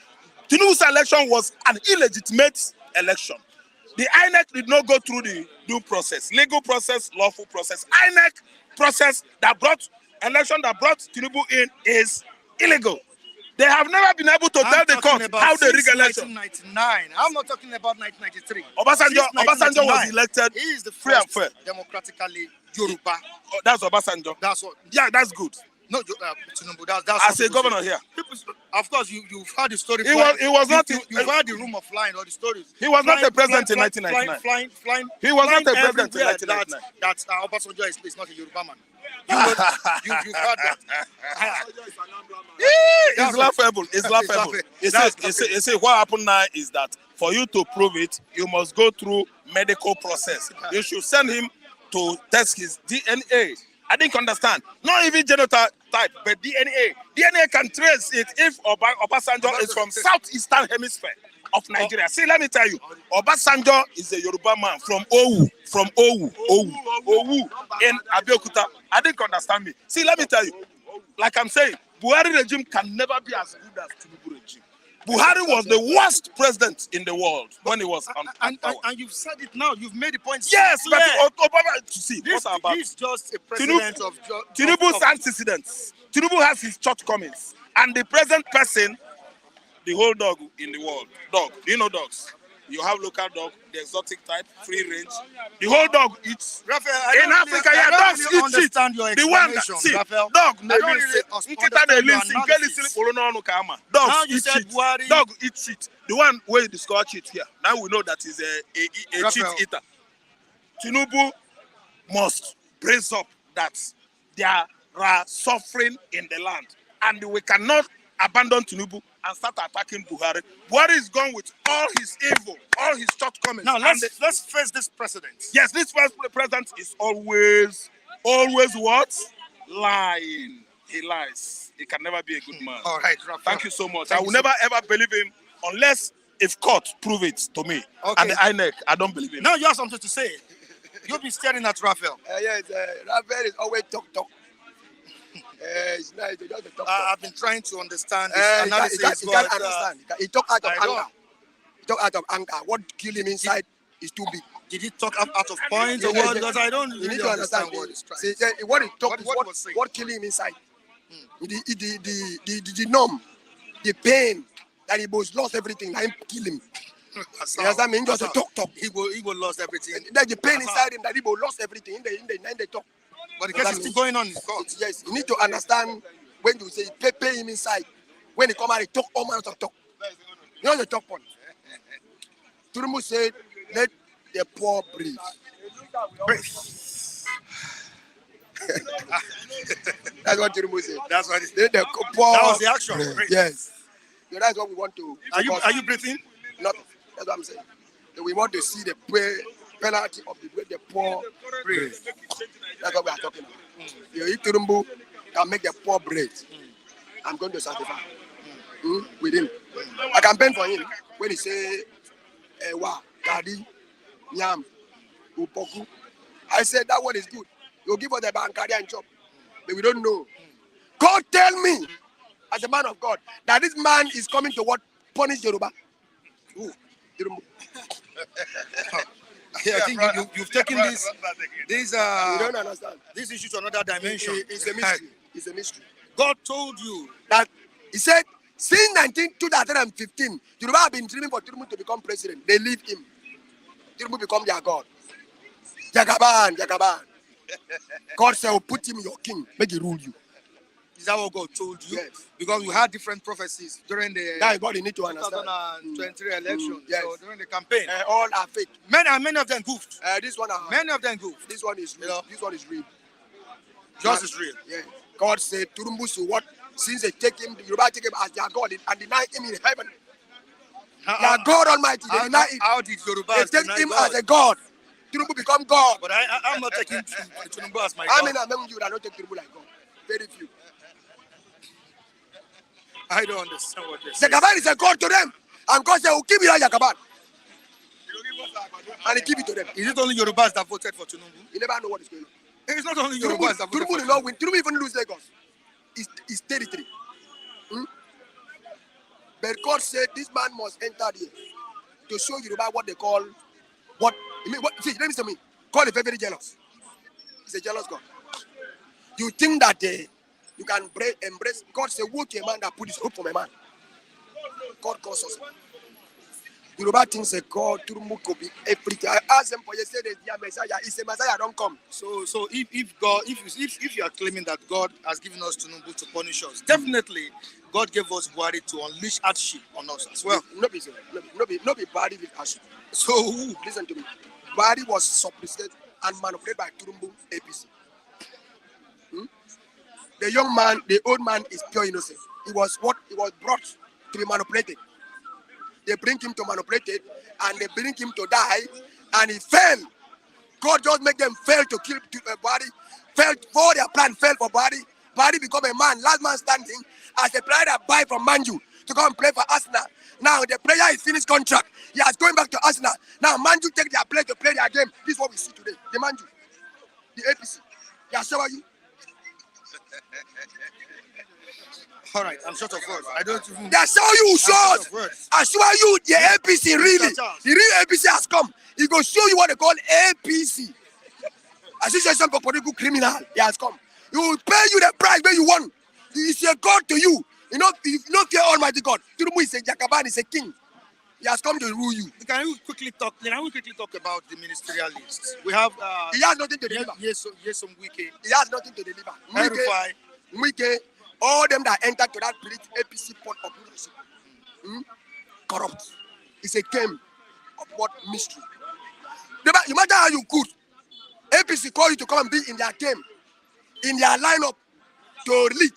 Tinubu's election was an illegitimate election. The INEC did not go through the due process, legal process, lawful process. INEC process that brought Tinubu in is illegal. They have never been able to tell the court how they rig election. 1999. I'm not talking about 1993. Obasanjo was elected He is the free and first fair. democratically Yoruba. Oh, that's Obasanjo. That's what. Yeah, that's good. No, Tinubu. That's As a governor here. Of course, you've heard the story. He was not. You've heard the rumor flying or the stories. He was not a president in 1999. Flying. He was not a president in 1999. That Obasanjo is not a Yoruba man. You've heard that. It's laughable. It's laughable. You see, what happened now is that for you to prove it, you must go through medical process. You should send him to test his DNA. I didn't understand. Not even genotype, but DNA. DNA can trace it if Obasanjo is from Southeastern Hemisphere of Nigeria. See, let me tell you, Obasanjo is a Yoruba man from Owu, Owu in Abeokuta. I didn't understand me. See, let me tell you, like I'm saying, Buhari regime can never be as good as Tinubu regime. Buhari was the worst president in the world when he was on power. And you've said it now. You've made the point. Yes, but Obama, see, this is just a president of Tinubu's antecedents. Tinubu has his shortcomings, and the present person, the whole dog in the world. Dog. Do you know dogs? You have local dog, the exotic type, free range. The whole dog eats. Raphael, in Africa, yeah, dogs really eat shit. The one that, see, Raphael. dog, I don't really dogs you eat said shit. Buhari. Dog eat shit. The one where you discover shit here. Now we know that he's a cheat eater. Tinubu must brace up that there are suffering in the land, and we cannot abandon Tinubu and start attacking Buhari. Buhari is gone with all his evil, all his shortcomings. Now let's face this precedent. Yes, this first president is always what? Lying. He lies. He can never be a good man. All right, Raphael. Thank you so much. I will never ever believe him unless if court prove it to me. Okay. And the INEC, I don't believe him. Now you have something to say. You'll be staring at Raphael. Yes, Raphael is always talk. It's nice to just talk. I've been trying to understand this analysis. He can't understand. He talk out of anger. He talk out of anger. What killed him inside is too big. Did he talk out of point or what? Because I don't You really need to understand what he's trying. See, what he talk is what killed him inside. The numb, the pain that he was lost everything. That him kill him. You understand me? Just a talk. He will lost everything. That the pain inside him that he will lost everything in the talk. But the case is still going on in court. Yes, you need to understand when you say pay him inside. When he come out, he talk all manner of talk. You know the talk point. Tinubu said, "Let the poor breathe." That's what Tinubu said. That's what it is. Let the poor. That was the action. Breathe. Yes. So that's what we want to. Are you breathing? Not. That's what I'm saying. So we want to see the penalty of the poor breathe. That's what we are talking about. If Tinubu can make the poor breathe, I'm going to satisfy with him. I campaign for him when he say, "Ewa, Kadi, Yam, Upoku." I said that one is good. You'll give us the bankari and chop, but we don't know. God tell me, as a man of God, that this man is coming to what punish Yoruba. Who? Tinubu. I think you've taken this. You don't understand. This issue to another dimension. It's a mystery. It's a mystery. God told you that he said since 2015, Yoruba have been dreaming for Tinubu to become president. They leave him. Tinubu become their God. Jagaban. God said, "I'll put him your king, make he rule you." Is that what God told you? Yes. Because we had different prophecies during the that is what you need to understand. 2023 election. Yes. So during the campaign. All are fake. Many of them goofed. This one many of them goofed. This one is real. You know? This one is real. Just is real. Yeah. God said, "Tinubu should what? Since they take him, Yoruba take him as their God and deny him in heaven. Their God Almighty, they deny him. How did Yoruba they take him God? As a God? Tinubu become God. But I'm not taking Tinubu as my God. I mean, among you that don't take Tinubu like God. Very few. I don't understand what they're saying. Jagaban is a God to them. And God said, "We'll give you that Jagaban." And he give it to them. Is it only Yorubas that voted for Tinubu? You never know what is going on. It's not only Yorubas that voted for Tinubu. Did not win. Tinubu even lose Lagos. It's territory. But God said this man must enter there to show Yoruba what they call see, let me tell me. God is very, very jealous. He's a jealous God. You think that you can embrace God say, "Woe to a man that put his hope from a man." God calls us. Yoruba thinks a God Tinubu could be everything. I asked them for yesterday, their Messiah. It's a Messiah don't come. So if you are claiming that God has given us Tinubu to punish us, definitely God gave us Buhari to unleash hardship on us as well. No be Buhari with hardship. So who? Listen to me. Buhari was suppressed and manipulated by Tinubu APC. The young man, the old man is pure innocent. He was brought to be manipulated. They bring him to manipulate it, and they bring him to die, and he fell. God just make them fail to kill Buhari, fail for their plan, fail for Buhari. Buhari become a man, last man standing, as a player that buy from Man U to come and play for Arsenal, Now the player is finished contract. He has going back to Arsenal. Now Manju take their place to play their game. This is what we see today. The Manju, the APC. They assure you. All right, I'm short of words. I don't even. They assure you short. Assure you the APC really. Charles. The real APC has come. He go show you what they call APC. Association for Political Criminal. He has come. He will pay you the price where you want. He is a God to you. You know, if you don't fear Almighty God, Tinubu is a Jakaban, is a king. He has come to rule you. Can we quickly talk about the ministerial list? We have He has nothing to deliver. Wike. He has nothing to deliver. El-Rufai. Wike, all them that entered to that APC pot of leadership, corrupt. It's a game of what mystery. No matter how you good, APC call you to come and be in their game, in their lineup to lead,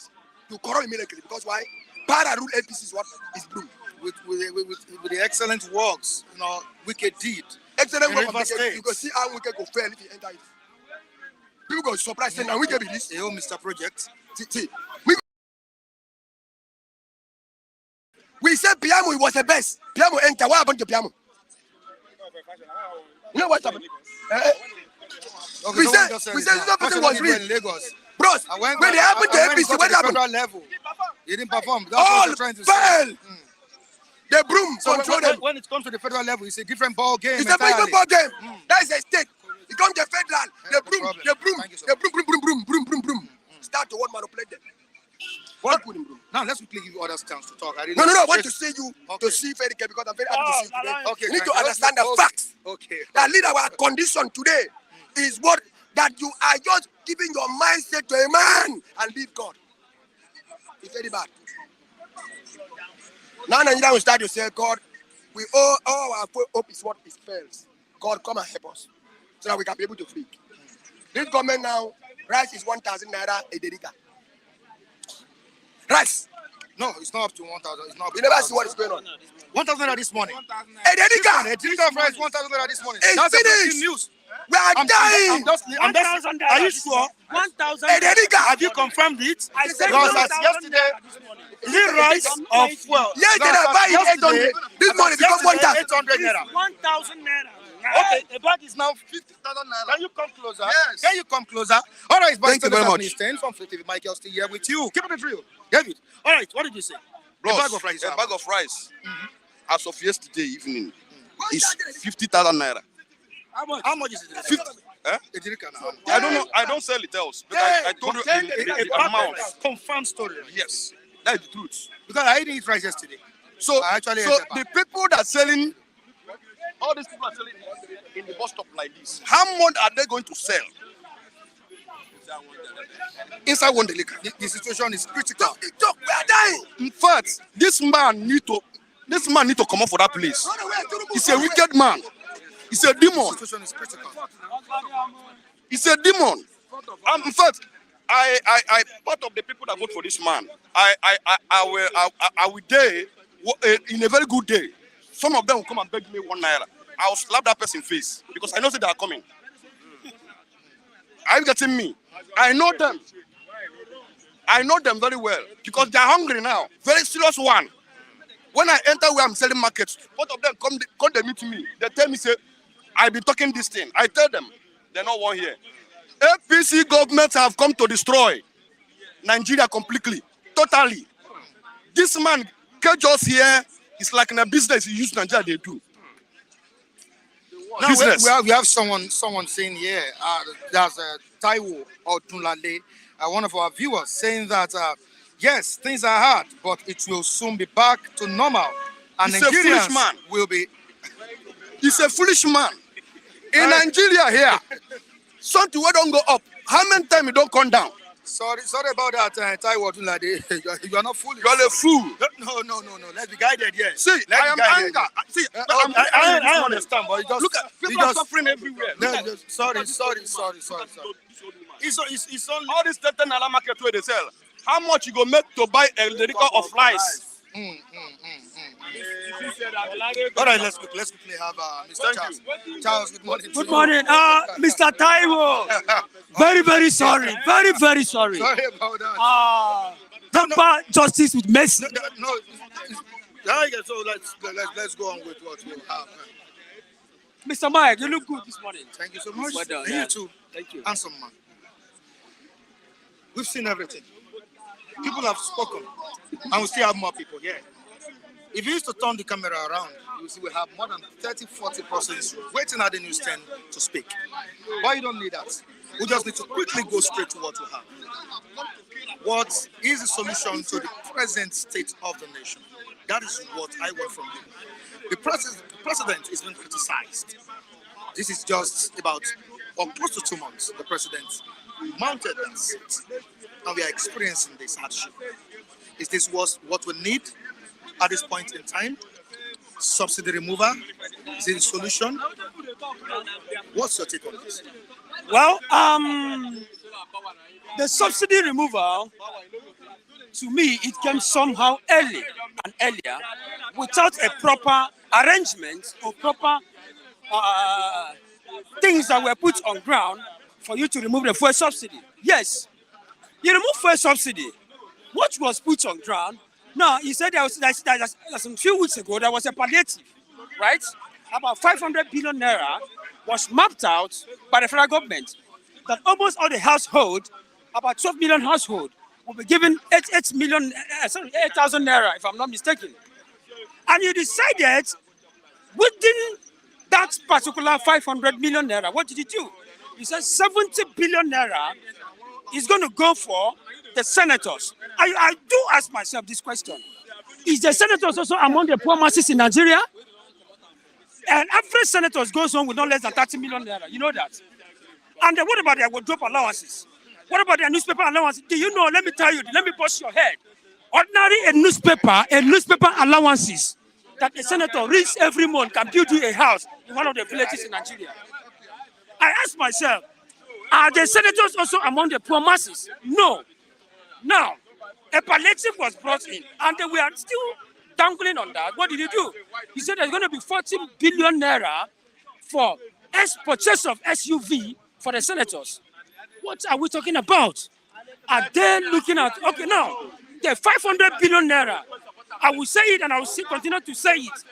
to corrupt immediately. Because why? Para rule APC is what is blue. With the excellent works, Wike did. Excellent work. State. You go see how Wike go fail if he enter it. People go surprise saying, "Now Wike be this." The whole Mr. Project. See, we said Piamo was the best. Piamo enter. What happened to Piamo? You know what happened? Okay, We said that person was real. in Lagos. Bros, when they happened to APC, what happened? Level, he didn't perform. That's All what you're trying to say. fail. The broom So control them. when it comes to the federal level, it's a different ball game. It's a different ball game. That is a state. You come to federal, No problem. Thank you so much. broom. Start to what manipulate them. What? Now let's quickly give you others chance to talk. No. I want to see you to see very carefully because I'm very happy to see you today. Okay, You need thank to you. understand the facts. Okay. That lead our condition today is what that you are just giving your mindset to a man and leave God. It's very bad. Now Nigeria will start to say, God, we all our hope is what is fails. God, come and help us so that we can be able to free. This government now, rice is 1,000 naira a dedica. Rice. No, it's not up to 1,000. It's not up to You never see what is going on. 1,000 naira this morning. A dedica. A dedica of rice, 1,000 naira this morning. It's That's a breaking finished. news. We are dying. I'm just, are you sure? 1,000. A dedica. Have you confirmed it? I said Because 1,000 as yesterday, is it rice or fuel? Yesterday, I buy it 800. This morning become 1,000. 800 naira. 1,000 naira. Okay, a bag is now 50,000 naira. Can you come closer? Yes. Can you come closer? All right, Thank you very much. From TV, Michael still here with you. Keep it real. David. All right, what did you say? Bros, a bag of rice. a bag of rice as of yesterday evening is 50,000 naira. How much is it? 50. Eh? A jerrycan. I don't know. I don't sell it else. But I told you the amount. Confirmed story. Yes, that's the truth. Because I didn't eat rice yesterday. So, I actually so ate a the people that are selling, all these people are selling in the bus stop like this. How much are they going to sell? Inside one delica. The situation is critical. We are dying. In fact, this man need to come up for that place. He's a wicked man. He's a demon. The situation is critical. He's a demon. In fact, I part of the people that vote for this man. I will day in a very good day. Some of them will come and beg me 1 naira. I'll slap that person's face because I know that they are coming. Are you getting me? I know them. I know them very well because they are hungry now. Very serious one. When I enter where I'm selling markets, both of them come they meet me. They tell me, say, I've been talking this thing. I tell them, they're not one here. APC governments have come to destroy Nigeria completely, totally. This man, Kejos here, is like in a business he used Nigeria, they do. Now Business. we have someone saying here, there's Taiwo or Tunlale, one of our viewers, saying that yes, things are hard, but it will soon be back to normal. And He's a foolish man. will be. He's a foolish man. In Nigeria here, something will don't go up. How many times it don't come down? Sorry about that, Taiwo Tunlale. You are not foolish. You're a fool. No. Let's be guided here. See, Let's I am be guided. anger. See, I understand, but you just look at people are suffering everywhere. Look at, Sorry. It's only all this 10 naira market where they sell. How much you go make to buy a dedica of rice? All right, let's quickly have Mr. Charles. Charles, good morning. Good morning, Mr. Taiwo. Very sorry. Very sorry. Sorry about that. Temper justice with mercy. No, So let's go on with what we have. Mr. Mike, you look good this morning. Thank you so much. Well done, And yeah. you too. Thank you. Handsome man. We've seen everything. People have spoken, and we still have more people here. If you used to turn the camera around, you see we have more than 30, 40 persons waiting at the news stand to speak. But you don't need that. We just need to quickly go straight to what we have. What is the solution to the present state of the nation? That is what I want from you. The president is being criticized. This is just about, or close to 2 months, the president mounted that seat, and we are experiencing this hardship. Is this what we need at this point in time? Subsidy removal? Is it the solution? What's your take on this? Well, the subsidy removal, to me, it came somehow early and earlier without a proper arrangement or proper things that were put on ground for you to remove the fuel subsidy. Yes, you remove fuel subsidy. What was put on ground? No, he said there some few weeks ago there was a palliative, right? About 500 billion naira was mapped out by the federal government that almost all the household, about 12 million household, will be given 8,000 naira, if I'm not mistaken. And you decided within that particular 500 million naira, what did you do? You said 70 billion naira is going to go for the senators. I do ask myself this question. Is the senators also among the poor masses in Nigeria? And every senator goes on with no less than 30 million naira. You know that. And then what about their wardrobe allowances? What about their newspaper allowances? Do you know? Let me tell you. Let me bust your head. Ordinary a newspaper allowances that a senator reads every month can build you a house in one of the villages in Nigeria. I ask myself, are the senators also among the poor masses? No. Now, a palliative was brought in, and we are still dangling on that. What did he do? He said there's going to be 14 billion naira for purchase of SUV for the senators. What are we talking about? Are they looking at, okay, now, the 500 billion naira, I will say it and I will continue to say it,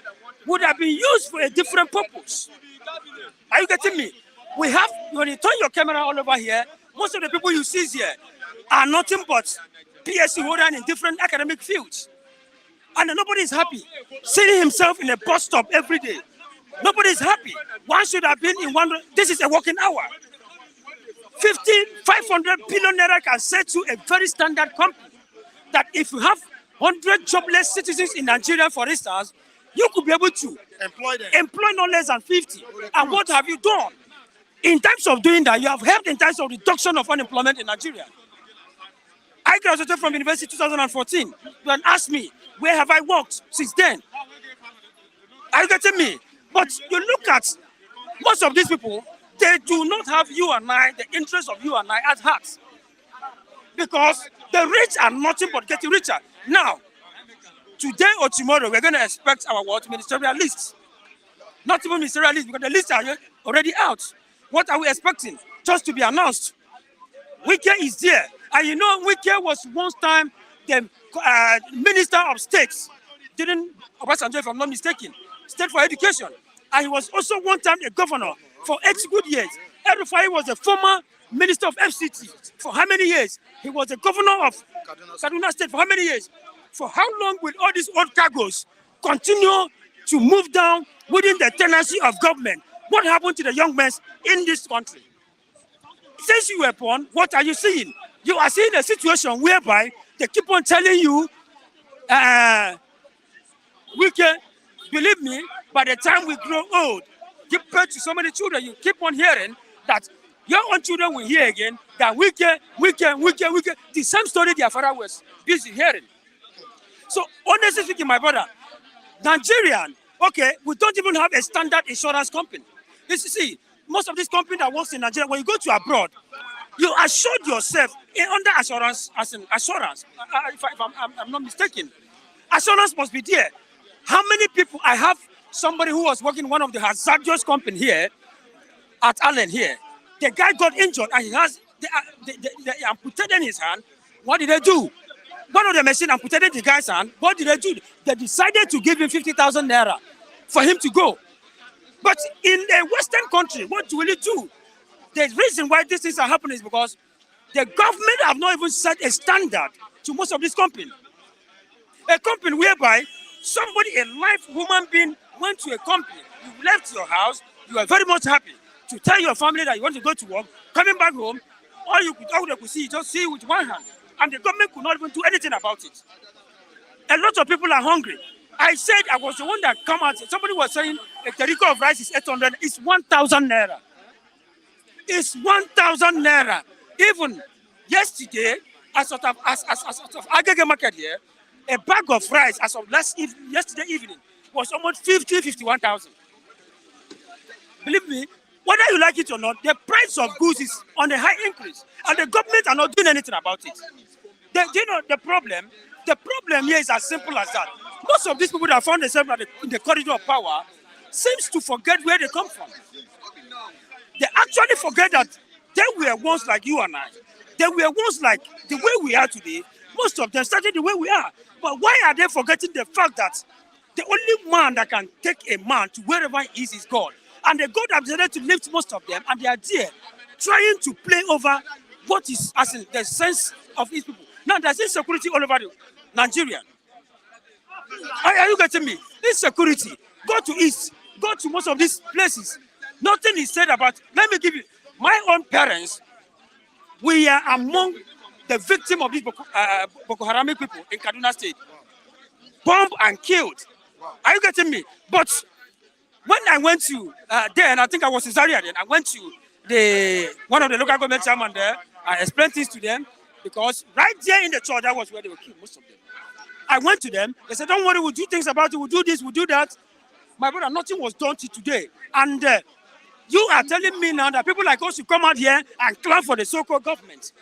would have been used for a different purpose. Are you getting me? We have, when you turn your camera all over here, most of the people you see here are nothing but PSC holders in different academic fields. And nobody is happy. Seeing himself in a bus stop every day. Nobody is happy. One should have been in one, this is a working hour. 500 billion naira can say to a very standard company that if you have 100 jobless citizens in Nigeria, for instance, you could be able to employ no less than 50. And what have you done? In terms of doing that, you have helped in terms of reduction of unemployment in Nigeria. I graduated from university 2014. Then ask me, where have I worked since then? Are you getting me? But you look at most of these people, they do not have you and I, the interest of you and I at heart. Because the rich are nothing but getting richer. Now, today or tomorrow, we're going to expect our ministerial lists. Not even ministerial lists, because the lists are already out. What are we expecting? Just to be announced. Wike is there. And you know, Wike was one time the Minister of States, Obasanjo, if I'm not mistaken, State for Education. And he was also one time a governor for 8 good years. El-Rufai was the former Minister of FCT. For how many years? He was the governor of Kaduna State for how many years? For how long will all these old cargoes continue to move down within the tenancy of government? What happened to the young men in this country? Since you were born, what are you seeing? You are seeing a situation whereby they keep on telling you, Wike, believe me, by the time we grow old, give birth to so many children, you keep on hearing that your own children will hear again that Wike. The same story their father was busy hearing. So honestly speaking, my brother, Nigerian, okay, we don't even have a standard insurance company. You see, most of these companies that works in Nigeria, when you go to abroad, you assured yourself under assurance, as in assurance, if I'm not mistaken, assurance must be there. How many people, I have somebody who was working in one of the hazardous companies here at Allen here. The guy got injured and he has, they amputated his hand. What did they do? one of the machine amputated the guy's hand. What did they do? They decided to give him 50,000 naira for him to go. But in a Western country, what will it do? The reason why these things are happening is because the government have not even set a standard to most of these companies. A company whereby somebody, a live human being, went to a company, you left your house, you are very much happy to tell your family that you want to go to work, coming back home, all they could see, you just see it with one hand. And the government could not even do anything about it. A lot of people are hungry. I said I was the one that come out. Somebody was saying a kilo of rice is 800. It's 1,000 naira. It's 1,000 naira. Even yesterday, as sort of Agege market here, a bag of rice as of yesterday evening was almost 51,000. Believe me, whether you like it or not, the price of goods is on a high increase, and the government are not doing anything about it. You know the problem? The problem here is as simple as that. Most of these people that found themselves in the corridor of power seems to forget where they come from. They actually forget that they were once like you and I. They were once like the way we are today. Most of them started the way we are. But why are they forgetting the fact that the only man that can take a man to wherever he is God? And the God has decided to lift most of them, and they are there trying to play over what is as in the sense of these people. Now there's insecurity all over Nigeria. Are you getting me? Insecurity. Go to East. Go to most of these places. Nothing is said about. Let me give you my own parents. We are among the victims of these Boko Haram people in Kaduna State. Bombed and killed. Are you getting me? But when I went to there, and I think I was in Zaria then, I went to one of the local government chairman there. I explained things to them because right there in the church, that was where they were killed, most of them. I went to them. They said, "Don't worry, we'll do things about it. We'll do this, we'll do that." My brother, nothing was done till today. And you are telling me now that people like us should come out here and clap for the so-called government.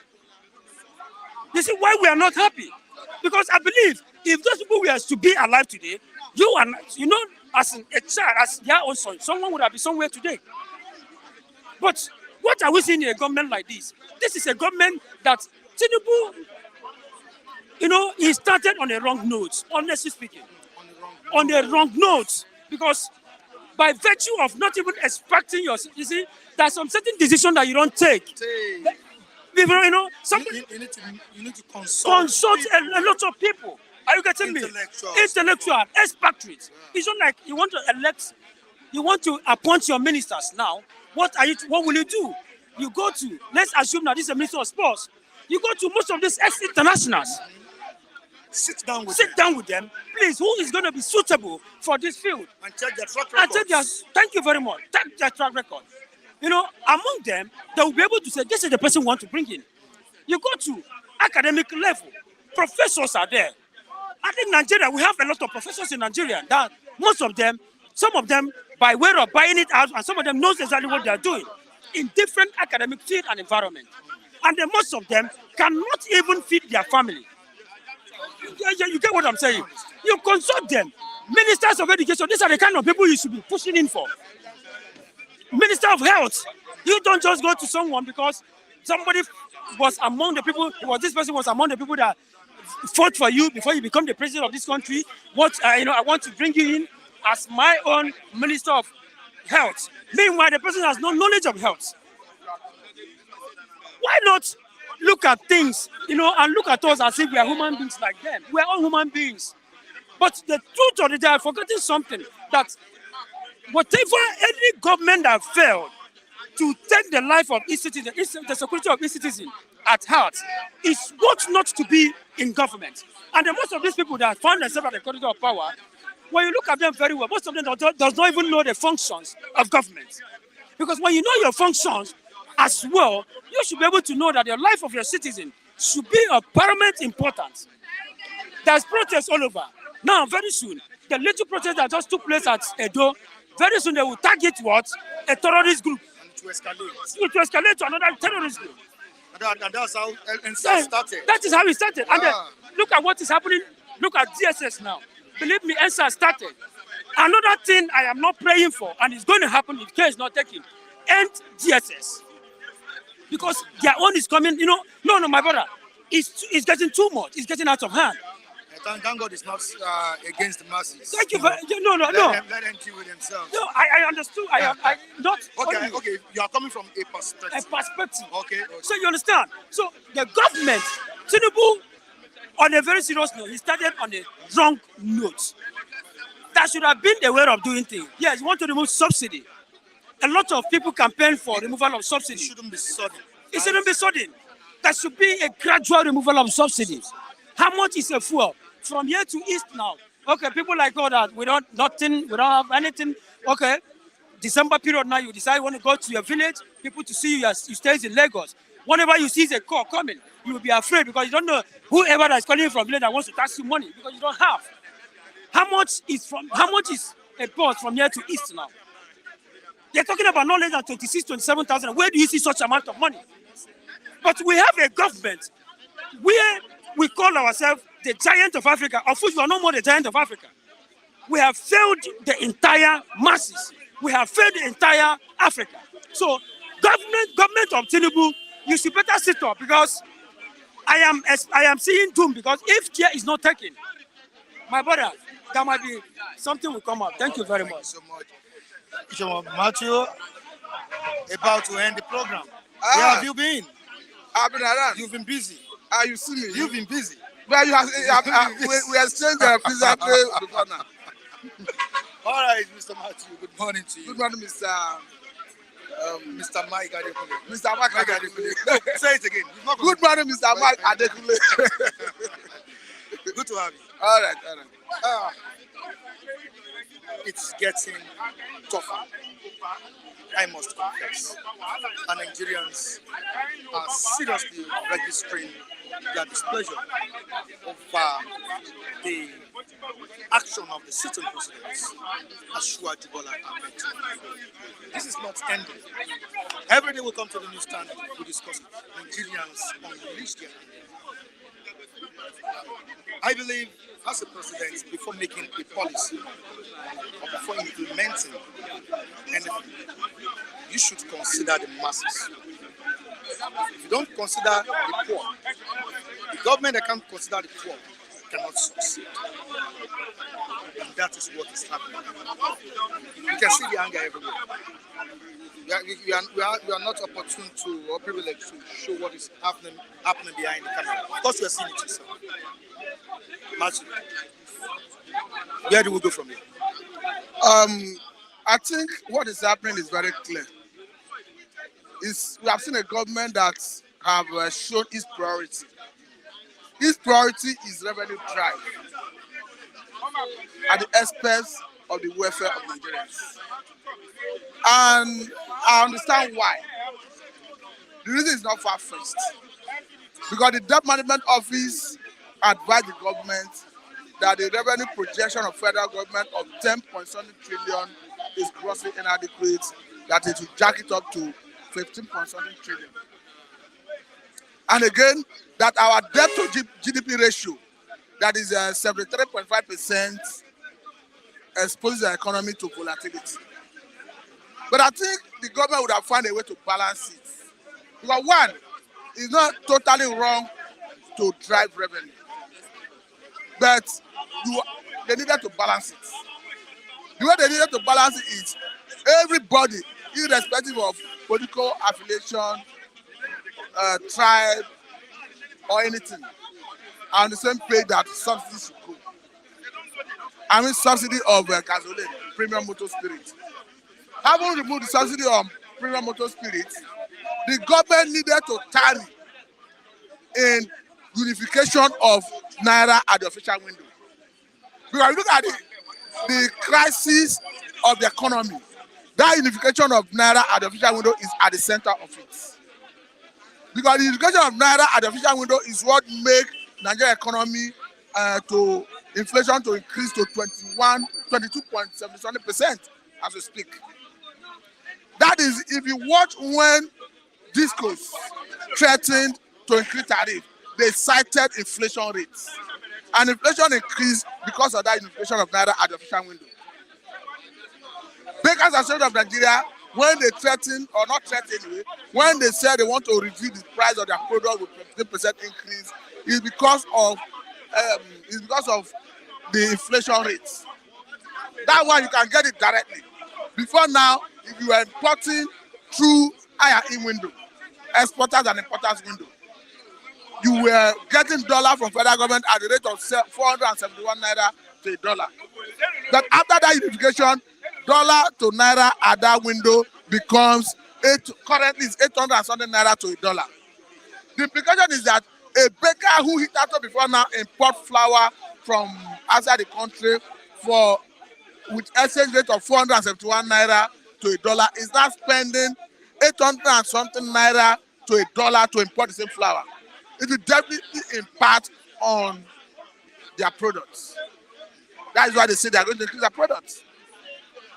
This is why we are not happy. Because I believe if those people were to be alive today, as a child, as their own son, someone would have been somewhere today. But what are we seeing in a government like this? This is a government that Tinubu, he started on the wrong notes, honestly speaking. On the wrong notes. Because by virtue of not even expecting you see, there's some certain decision that you don't take. Somebody, you need to consult a lot of people. Are you getting me? Intellectual, expatriates. It's not like you want to appoint your ministers now. What will you do? You go to, let's assume that this is a minister of sports. You go to most of these ex-internationals. Sit down with them. Please, who is going to be suitable for this field? And check their track record. Thank you very much. Check their track record. Among them, they will be able to say, this is the person we want to bring in. You go to academic level. Professors are there. I think Nigeria, we have a lot of professors in Nigeria. That most of them, some of them, by way of buying it out, and some of them knows exactly what they are doing in different academic field and environment. And then most of them cannot even feed their family. You get what I'm saying? You consult them. Ministers of education, these are the kind of people you should be pushing in for. Minister of health, you don't just go to someone because somebody was among the people, this person was among the people that fought for you before you become the president of this country. I want to bring you in as my own minister of health. Meanwhile, the person has no knowledge of health. Why not look at things, and look at us as if we are human beings like them? We are all human beings. But the truth of it, they are forgetting something, that whatever any government that failed to take the life of its citizen, the security of its citizen at heart, is what not to be in government. And most of these people that found themselves at the corridor of power, when you look at them very well, most of them does not even know the functions of government. Because when you know your functions as well, you should be able to know that the life of your citizen should be of paramount importance. There's protests all over. Now, very soon, the little protest that just took place at Edo, very soon they will target what? A terrorist group. to escalate. To escalate to another terrorist group. And that's how NSA started. That is how it started. And then look at what is happening. Look at DSS now. Believe me, NSA started. Another thing I am not praying for, and it's going to happen if care is not taken, end DSS. Because their own is coming, no, my brother. it's getting too much. It's getting out of hand. Thank God it's not against the masses. Thank you. No. Let them deal with themselves. No, I understood. I not. Okay, only okay. You are coming from a perspective. a perspective. Okay. So you understand? So the government, Tinubu, on a very serious note, he started on a wrong note. That should have been the way of doing things. Yes, you want to remove subsidy. A lot of people campaign for removal of subsidy. It shouldn't be sudden. It shouldn't be sudden. There should be a gradual removal of subsidies. How much is a fuel? From here to east now. Okay, people like all that, we don't have anything. Okay, December period now, you decide you want to go to your village, people to see you, you stay in Lagos. Whenever you see a call coming, you will be afraid because you don't know whoever that is calling you from village that wants to tax you money because you don't have. How much is a bus from here to east now? They're talking about no less than 27,000. Where do you see such amount of money? But we have a government where we call ourselves the giant of Africa, of which we are no more the giant of Africa. We have failed the entire masses. We have failed the entire Africa. So, government of Tinubu, you should better sit up because I am seeing doom because if care is not taken, my brother, there might be something will come up. Thank you very much. Thank you so much. Matthew, about to end the program. Where have you been? I've been around. You've been busy. You see me? You've been busy. Well, we exchanged our pizza before now. All right, Mr. Matthew. Good morning to you. Good morning, Mr. Mr. Mike Adekule. Mr. Mike Adekule. No, say it again. Good morning, Mr. Mike Adekule. Good to have you. All right. It's getting tougher. I must confess. And Nigerians are seriously registering their displeasure over the action of the sitting president, Ashwaju Bola Ahmed Tinubu. This is not ending. Every day we come to the newsstand, we discuss it. Nigerians unleash their anger. I believe, as a president, before making a policy or before implementing anything, you should consider the masses. If you don't consider the poor, the government that can't consider the poor cannot succeed. And that is what is happening. You can see the anger everywhere. We are not opportune to or privileged to show what is happening behind the camera. Of course, you are seeing it yourself. Matthew, where do we go from here? I think what is happening is very clear. We have seen a government that have shown its priority. Its priority is revenue drive at the expense of the welfare of Nigerians. And I understand why. The reason is not far-fetched. Because the Debt Management Office advised the government that the revenue projection of federal government of 10.7 trillion is grossly inadequate, that it will jack it up to 15.7 trillion. And again, that our debt to GDP ratio, that is 73.5%, exposes the economy to volatility. But I think the government would have found a way to balance it. Because one, it's not totally wrong to drive revenue, but they needed to balance it. The way they needed to balance it is everybody, irrespective of political affiliation, tribe, or anything, are on the same page that subsidies should go. I mean subsidy of gasoline, premium motor spirit. Having removed the subsidy on premium motor spirit, the government needed to tarry in unification of Naira at the official window. Because look at the crisis of the economy. That unification of Naira at the official window is at the center of it. Because the unification of Naira at the official window is what makes Nigerian economy to inflation to increase to 22.77% as we speak. That is, if you watch when Discos threatened to increase tariff, they cited inflation rates. And inflation increased because of that inflation of Naira at the official window. Bakers Association of Nigeria when they threaten, or not threaten anyway, when they say they want to review the price of their product with 15% increase, is because of the inflation rates. That one you can get it directly. Before now, if you were importing through IRE window, exporters and importers window, you were getting dollar from federal government at the rate of 471 naira to a dollar. But after that unification, dollar to naira at that window becomes currently is 800 and something naira to a dollar. The implication is that a baker who hit out before now import flour from outside the country with exchange rate of 471 naira to a dollar is now spending 800 and something naira to a dollar to import the same flour. It will definitely impact on their products. That is why they say they are going to increase their products.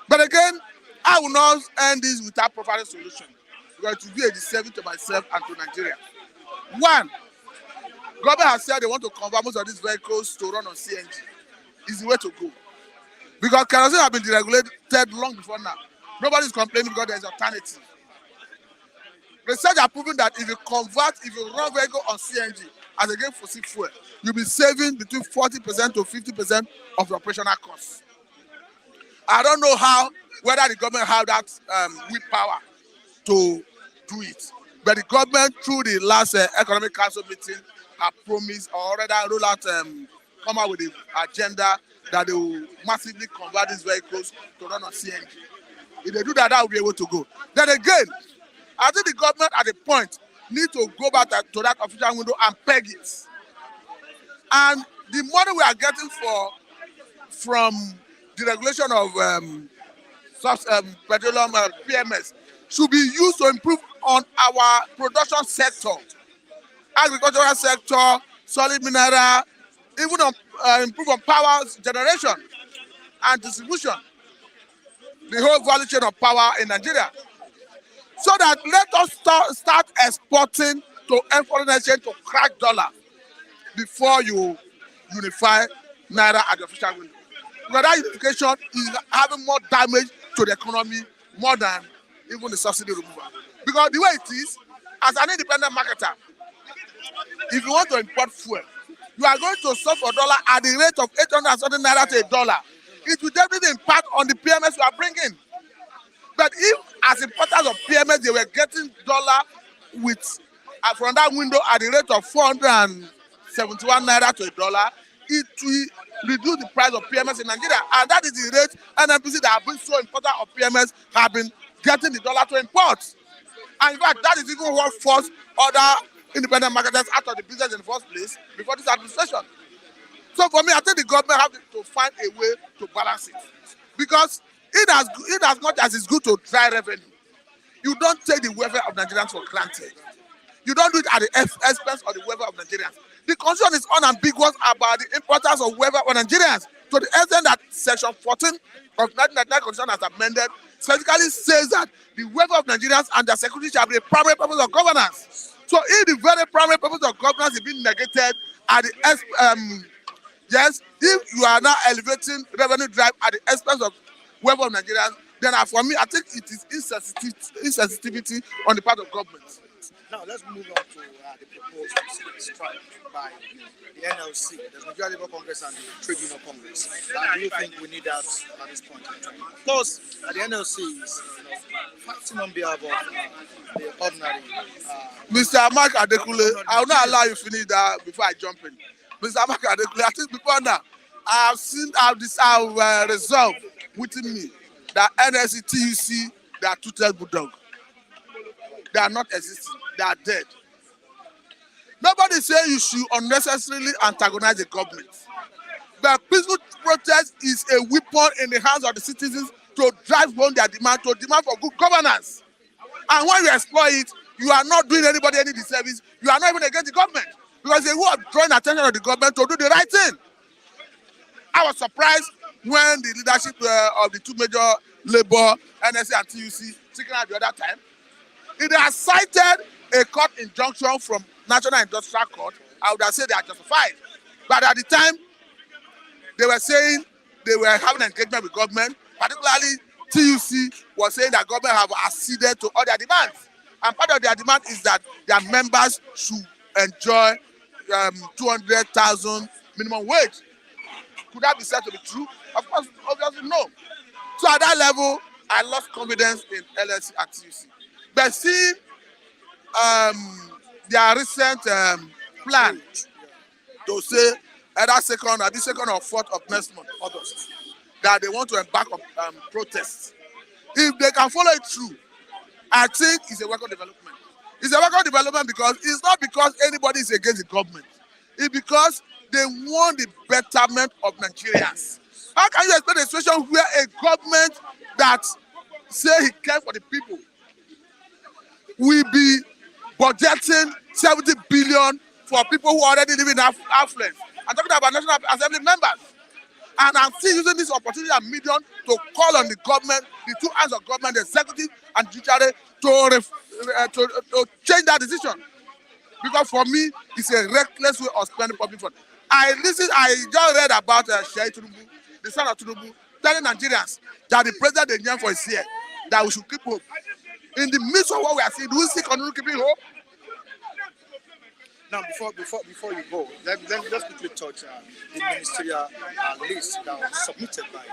But again, I will not end this without providing solution, because it will be a disservice to myself and to Nigeria. One, government has said they want to convert most of these vehicles to run on CNG. It's the way to go. Because kerosene has been deregulated long before now. Nobody is complaining because there is alternative. Research has proven that if you run vehicle on CNG as against fossil fuel, you'll be saving between 40% to 50% of your operational costs. I don't know whether the government have that willpower to do it. But the government, through the last economic council meeting, have promised or rather roll out, come out with the agenda that they will massively convert these vehicles to run on CNG. If they do that, that will be able to go. Then again, I think the government at the point need to go back to that official window and peg it. And the money we are getting from the regulation of petroleum PMS should be used to improve on our production sector, agricultural sector, solid mineral, even improve on power generation and distribution, the whole value chain of power in Nigeria. So that let us start exporting to foreign exchange to crack dollar before you unify naira at the official window. Because that unification is having more damage to the economy more than even the subsidy removal. Because the way it is, as an independent marketer, if you want to import fuel, you are going to sell for dollar at the rate of 800 something naira to a dollar. It will definitely impact on the PMS you are bringing. But if, as importers of PMS, they were getting dollar with from that window at the rate of 471 naira to a dollar, it will reduce the price of PMS in Nigeria. And that is the rate NNPC that have been so important of PMS have been getting the dollar to import. And in fact, that is even what forced other independent marketers out of the business in the first place before this administration. So for me, I think the government have to find a way to balance it. Because in as much as it's good to drive revenue, you don't take the welfare of Nigerians for granted. You don't do it at the expense of the welfare of Nigerians. The concern is unambiguous about the importance of welfare of Nigerians, to the extent that Section 14 of 1999 Constitution as amended specifically says that the welfare of Nigerians and their security shall be the primary purpose of governance. So if the very primary purpose of governance is being negated at the yes, if you are now elevating revenue drive at the expense of welfare of Nigerians, then for me, I think it is insensitivity on the part of government. Now let's move on to the proposed strike by the NLC, the Nigeria Labour Congress and the Trade Union Congress. Do you think we need that at this point in time? Because the NLC is fighting on behalf of the ordinary. Mr. Mark Adekule, I will not allow you to finish that before I jump in. Mr. Mark Adekule, I think before now, I've resolved within me that NLC, TUC, they are two-tailed bulldog. They are not existing. They are dead. Nobody say you should unnecessarily antagonize the government. But peaceful protest is a weapon in the hands of the citizens to drive home their demand, to demand for good governance. And when you exploit it, you are not doing anybody any disservice. You are not even against the government. Because they were drawing attention of the government to do the right thing. I was surprised when the leadership of the two major labor, NSC and TUC, speaking at the other time, it has cited a court injunction from National Industrial Court. I would have said they are justified. But at the time, they were saying they were having an engagement with government, particularly TUC was saying that government have acceded to all their demands. And part of their demand is that their members should enjoy 200,000 minimum wage. Could that be said to be true? Of course, obviously no. So at that level, I lost confidence in LSC and TUC. But seeing their recent plan to say either second or 4th of next month, August, that they want to embark on protests. If they can follow it through, I think it's a welcome development. It's a welcome development because it's not because anybody is against the government. It's because they want the betterment of Nigerians. How can you expect a situation where a government that say he cares for the people will be budgeting 70 billion for people who already live in affluence? I'm talking about National Assembly members. And I'm still using this opportunity and medium to call on the government, the two arms of government, the executive and judiciary, to change that decision. Because for me, it's a reckless way of spending public funds. I just read about Tinubu, the son of Tinubu, telling Nigerians that the president they yearn for is here, that we should keep hope. In the midst of what we are seeing, do we see continue keeping hope? Now, before you go, let's quickly touch the ministerial list that was submitted by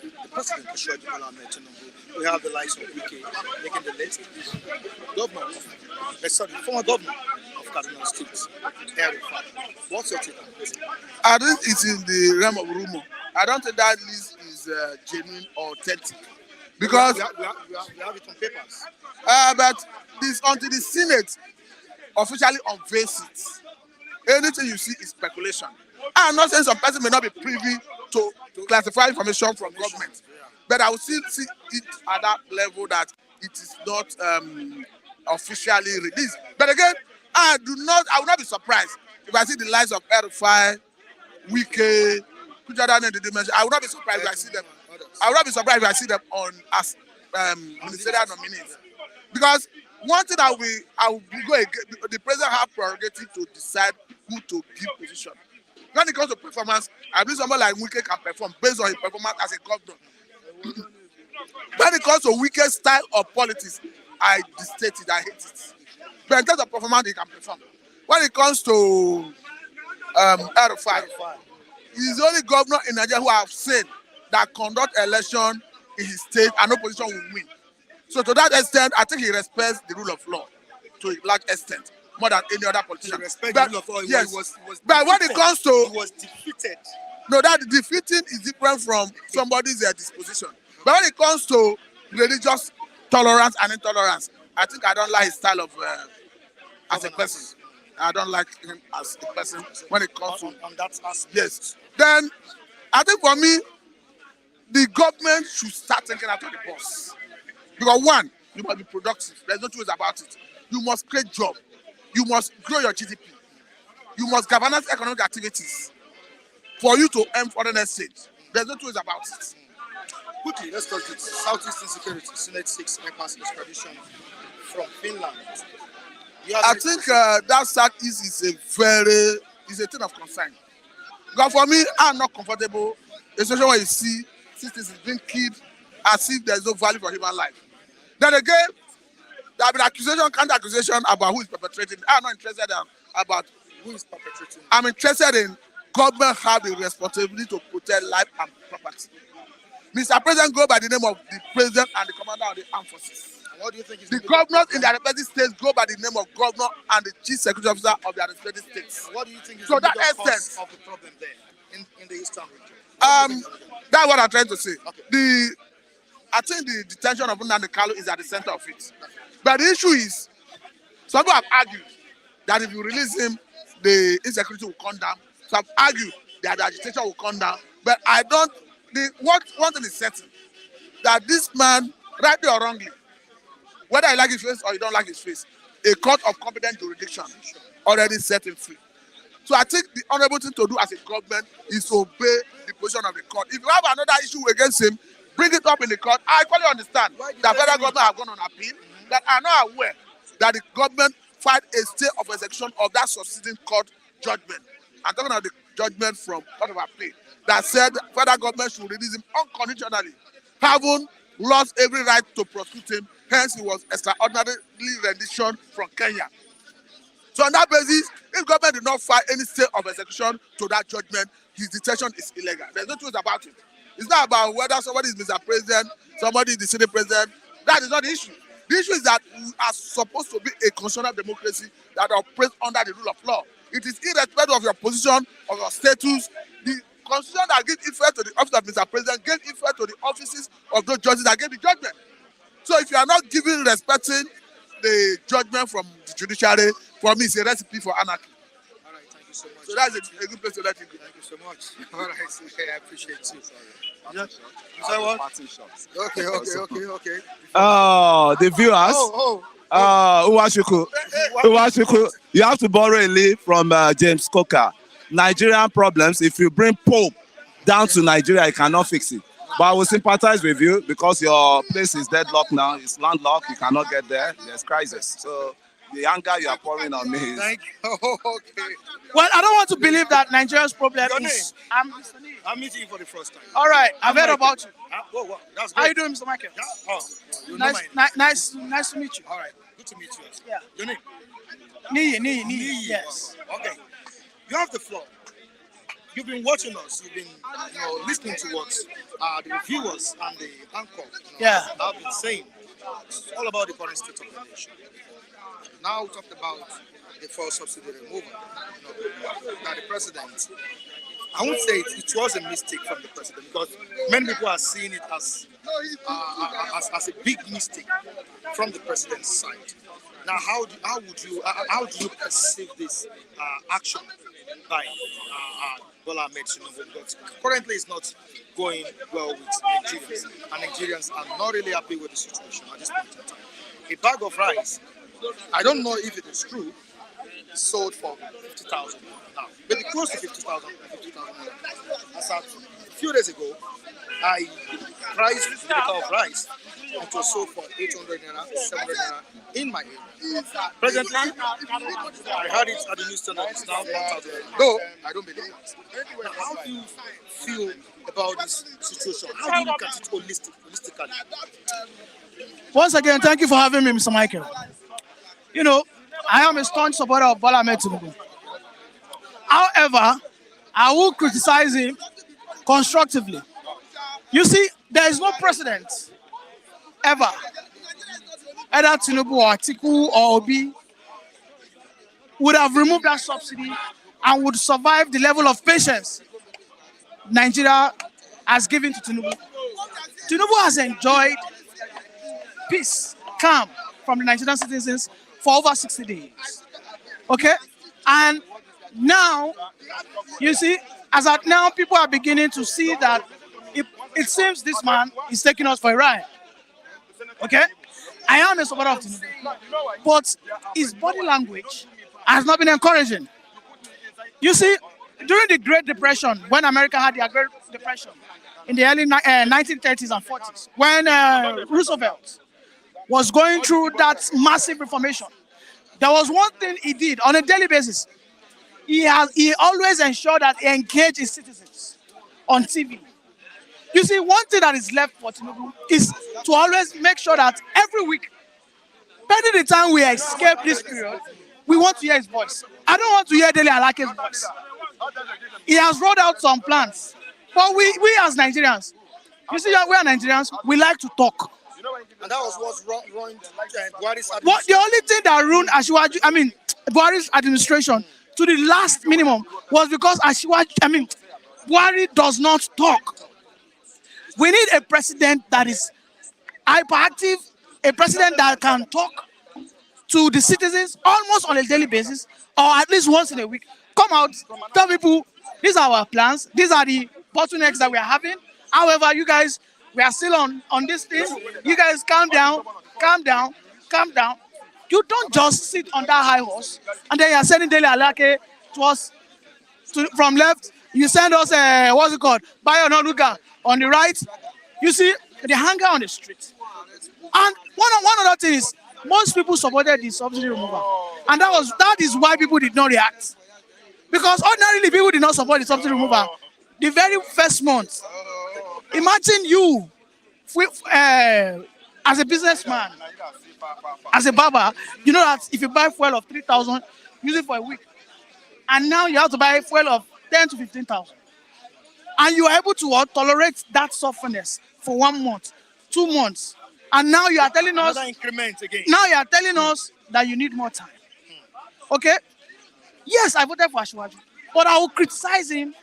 the President, Tinubu. We have the likes of Wike making the list. Former governor of Kaduna State, El-Rufai. What's your take on this? I think it's in the realm of rumor. I don't think that list is genuine or authentic. Because we have it on papers. But this until the Senate officially unveils it, anything you see is speculation. I'm not saying some person may not be privy to classify information from government, but I will still see it at that level that it is not officially released. But again, I will not be surprised if I see the likes of El-Rufai, Wike, I will not be surprised if I see them. I will not be surprised if I see them on as ministerial nominees, because one thing I will go again, the president have prerogative to decide who to give position. When it comes to performance, I believe someone like Wike can perform based on his performance as a governor. When it comes to Wike's style of politics, I hate it. But in terms of performance, he can perform. When it comes to El-Rufai, he's the only governor in Nigeria who have said that conduct election in his state and opposition will win. So to that extent, I think he respects the rule of law to a large extent, more than any other politician. The rule of law. Yes. He was But when it comes to... He was defeated. No, that defeating is different from somebody's disposition. But when it comes to religious tolerance and intolerance, I think I don't like his style of as a person. I don't like him as a person when it comes on that aspect. Yes. Then I think for me, the government should start thinking out of the box. Because one, you must be productive. There's no two ways about it. You must create jobs. You must grow your GDP. You must governance economic activities for you to earn foreign exchange. There's no two ways about it. Quickly, let's talk this. Southeast Insecurity, Senate 6 bypass extradition from Finland. I think that Southeast is a thing of concern. Because for me, I'm not comfortable, especially when you see citizens being killed as if there's no value for human life. Then again, there have been accusation, counter-accusation about who is perpetrating. I'm not interested in about who is perpetrating. I'm interested in government have the responsibility to protect life and property. Mr. President go by the name of the President and the Commander of the Armed Forces. And what do you think is the governors in their respective states go by the name of Governor and the Chief Security Officer of their respective states. And what do you think is so the that cause of the problem there in the Eastern region? That's what I'm trying to say. Okay. I think the detention of Nnamdi Kanu is at the center of it. But the issue is, some people have argued that if you release him, the insecurity will come down. So I've argued that the agitation will come down. But I don't, one thing is certain, that this man, rightly or wrongly, whether you like his face or you don't like his face, a court of competent jurisdiction already set him free. So I think the honorable thing to do as a government is to obey the position of the court. If you have another issue against him, bring it up in the court. I equally understand that federal government have gone on appeal, that are not aware that the government filed a stay of execution of that succeeding court judgment. I'm talking about the judgment from Court of Appeal that said the federal government should release him unconditionally, having lost every right to prosecute him. Hence, he was extraordinarily rendition from Kenya. So on that basis, if government did not file any stay of execution to that judgment, his detention is illegal. There's no truth about it. It's not about whether somebody is Mr. President, somebody is the Senate President. That is not the issue. The issue is that we are supposed to be a constitutional democracy that operates under the rule of law. It is irrespective of your position, of your status. The constitution that gives effect to the office of Mr. President gives effect to the offices of those judges that gave the judgment. So if you are not respecting the judgment from the judiciary, for me, it's a recipe for anarchy. All right, thank you so much. So that's a good place to let it go. Thank you so much. All right, I appreciate you. Yeah. You say what? Okay. Oh, the viewers. Uwashuku, you have to borrow a leaf from James Coker. Nigerian problems, if you bring Pope down to Nigeria, you cannot fix it. But I will sympathize with you because your place is deadlocked now. It's landlocked. You cannot get there. There's crisis. So the anger you are pouring on me is... Thank you. Okay. Well, I don't want to believe that Nigeria's problem Your is... I'm meeting you for the first time. All right, I've heard about you. Wow, that's How great. you doing, Mr. Michael? Yeah? Oh, you know Nice to meet you. All right, good to meet you. Yeah. Your name? Nii, yes. Okay. You have the floor. You've been watching us. You've been listening to what the reviewers and the anchor have been saying. It's all about the current state of the nation. Now we talked about the fuel subsidy removal. That the president, I won't say it was a mistake from the president because many people are seeing it as a big mistake from the president's side. Now, how do you perceive this action by Bola Ahmed Tinubu? Because currently it's not going well with Nigerians, and Nigerians are not really happy with the situation at this point in time. A bag of rice, I don't know if it is true, sold for 50,000 now, maybe close to 50,000. As a few days ago, I priced the liter of rice. It was sold for 800 naira, 700 naira in my area. Presently, I heard it at the news channel. It's now 1,000. No, I don't believe that. Now, how do you feel about this situation? How do you look at it holistically? Once again, thank you for having me, Mr. Michael. You know, I am a staunch supporter of Bola Ahmed Tinubu. However, I will criticize him constructively. You see, there is no precedent ever, either Tinubu or Atiku or Obi would have removed that subsidy and would survive the level of patience Nigeria has given to Tinubu. Tinubu has enjoyed peace, calm from the Nigerian citizens for over 60 days. Okay? And now, you see, as at now, people are beginning to see that it seems this man is taking us for a ride. Okay? I am a supporter of Tinubu, but his body language has not been encouraging. You see, during the Great Depression, when America had the Great Depression in the early 1930s and 40s, when Roosevelt was going through that massive reformation, there was one thing he did on a daily basis. He always ensured that he engaged his citizens on TV. You see, one thing that is left for Tinubu is to always make sure that every week, pending the time we escape this period, we want to hear his voice. I don't want to hear Dele Alake's voice. He has rolled out some plans. But we as Nigerians, you see, we are Nigerians, we like to talk. And that was what's ruined Buhari's administration. The only thing that ruined Buhari's administration to the last minimum was because Buhari does not talk. We need a president that is hyperactive, a president that can talk to the citizens almost on a daily basis, or at least once in a week. Come out, tell people, these are our plans, these are the bottlenecks that we are having. However, you guys, we are still on this thing. You guys calm down. You don't just sit on that high horse and then you are sending Dele Alake to us from left. You send us, what's it called? Bayo Onanuga on the right. You see the hunger on the street. And one other thing is, most people supported the subsidy removal. And that is why people did not react. Because ordinarily people did not support the subsidy removal. The very first month. Imagine you as a businessman, as a barber, you know that if you buy fuel of 3,000, use it for a week, and now you have to buy fuel of 10 to 15,000, and you are able to tolerate that softness for 1 month, 2 months, and now you are telling us Another increment again. now you are telling us that you need more time. Okay? Yes, I voted for Asiwaju, but I will criticize him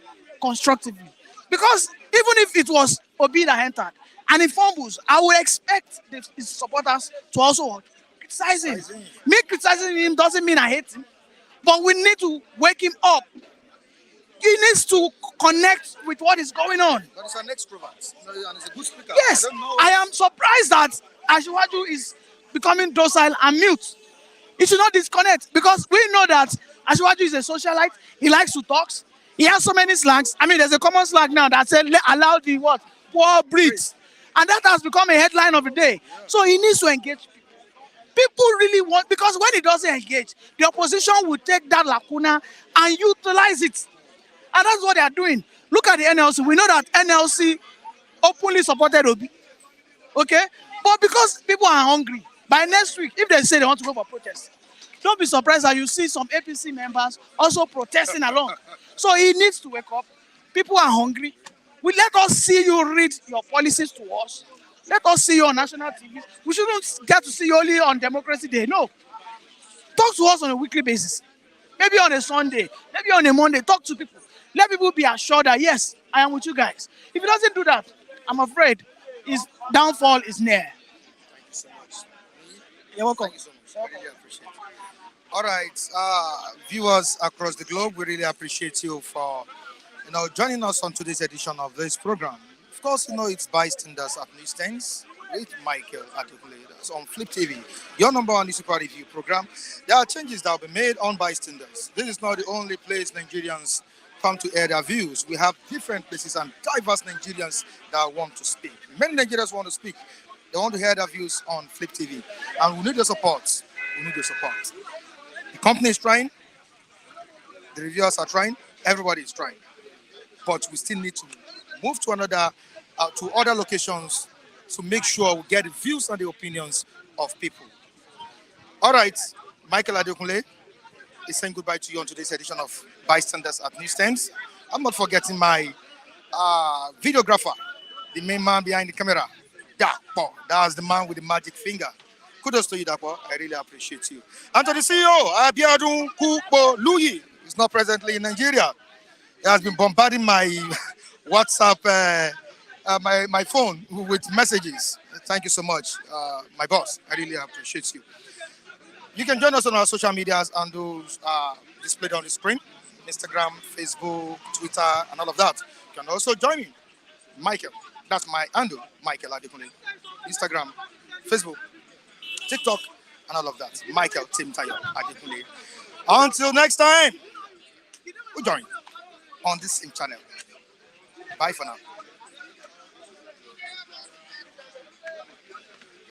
constructively. Because even if it was Obi that entered and he fumbles, I would expect his supporters to also criticize him. Me criticizing him doesn't mean I hate him, but we need to wake him up. He needs to connect with what is going on. But it's an extrovert, and he's a good speaker. Yes, I am surprised that Asiwaju is becoming docile and mute. He should not disconnect, because we know that Asiwaju is a socialite. He likes to talk. He has so many slangs. I mean, there's a common slang now that says allow the what? Poor breathe. And that has become a headline of the day. So he needs to engage people. People really want, because when he doesn't engage, the opposition will take that lacuna and utilize it. And that's what they are doing. Look at the NLC. We know that NLC openly supported Obi. Okay? But because people are hungry, by next week, if they say they want to go for protest, don't be surprised that you see some APC members also protesting along. So he needs to wake up. People are hungry. Let us see you read your policies to us. Let us see you on national TV. We shouldn't get to see you only on Democracy Day. No. Talk to us on a weekly basis. Maybe on a Sunday. Maybe on a Monday. Talk to people. Let people be assured that, yes, I am with you guys. If he doesn't do that, I'm afraid his downfall is near. Thank you so much. You're welcome. Thank you so much. I really appreciate it. All right, viewers across the globe, we really appreciate you for joining us on today's edition of this program. Of course, it's Bystanders at Newsstands with Michael Adekunle. That's on Flip TV, your number one newspaper review program. There are changes that will be made on Bystanders. This is not the only place Nigerians come to air their views. We have different places and diverse Nigerians that want to speak. Many Nigerians want to speak. They want to hear their views on Flip TV. And we need your support. We need your support. The company is trying. The reviewers are trying. Everybody is trying. But we still need to move to other locations to make sure we get the views and the opinions of people. All right, Michael Adekunle is saying goodbye to you on today's edition of Bystanders at Newsstands. I'm not forgetting my videographer, the main man behind the camera. Dapo, that's the man with the magic finger. Kudos to you, Dapo. I really appreciate you. And to the CEO, Abiodun Kupo Luyi, is not presently in Nigeria. He has been bombarding my WhatsApp, my phone with messages. Thank you so much, my boss. I really appreciate you. You can join us on our social medias and those displayed on the screen: Instagram, Facebook, Twitter, and all of that. You can also join me, Michael. That's my handle, Michael Adekunle. Instagram, Facebook, TikTok, and all of that. Michael Timtayo Adekunle. Until next time, we join on this same channel. Bye for now.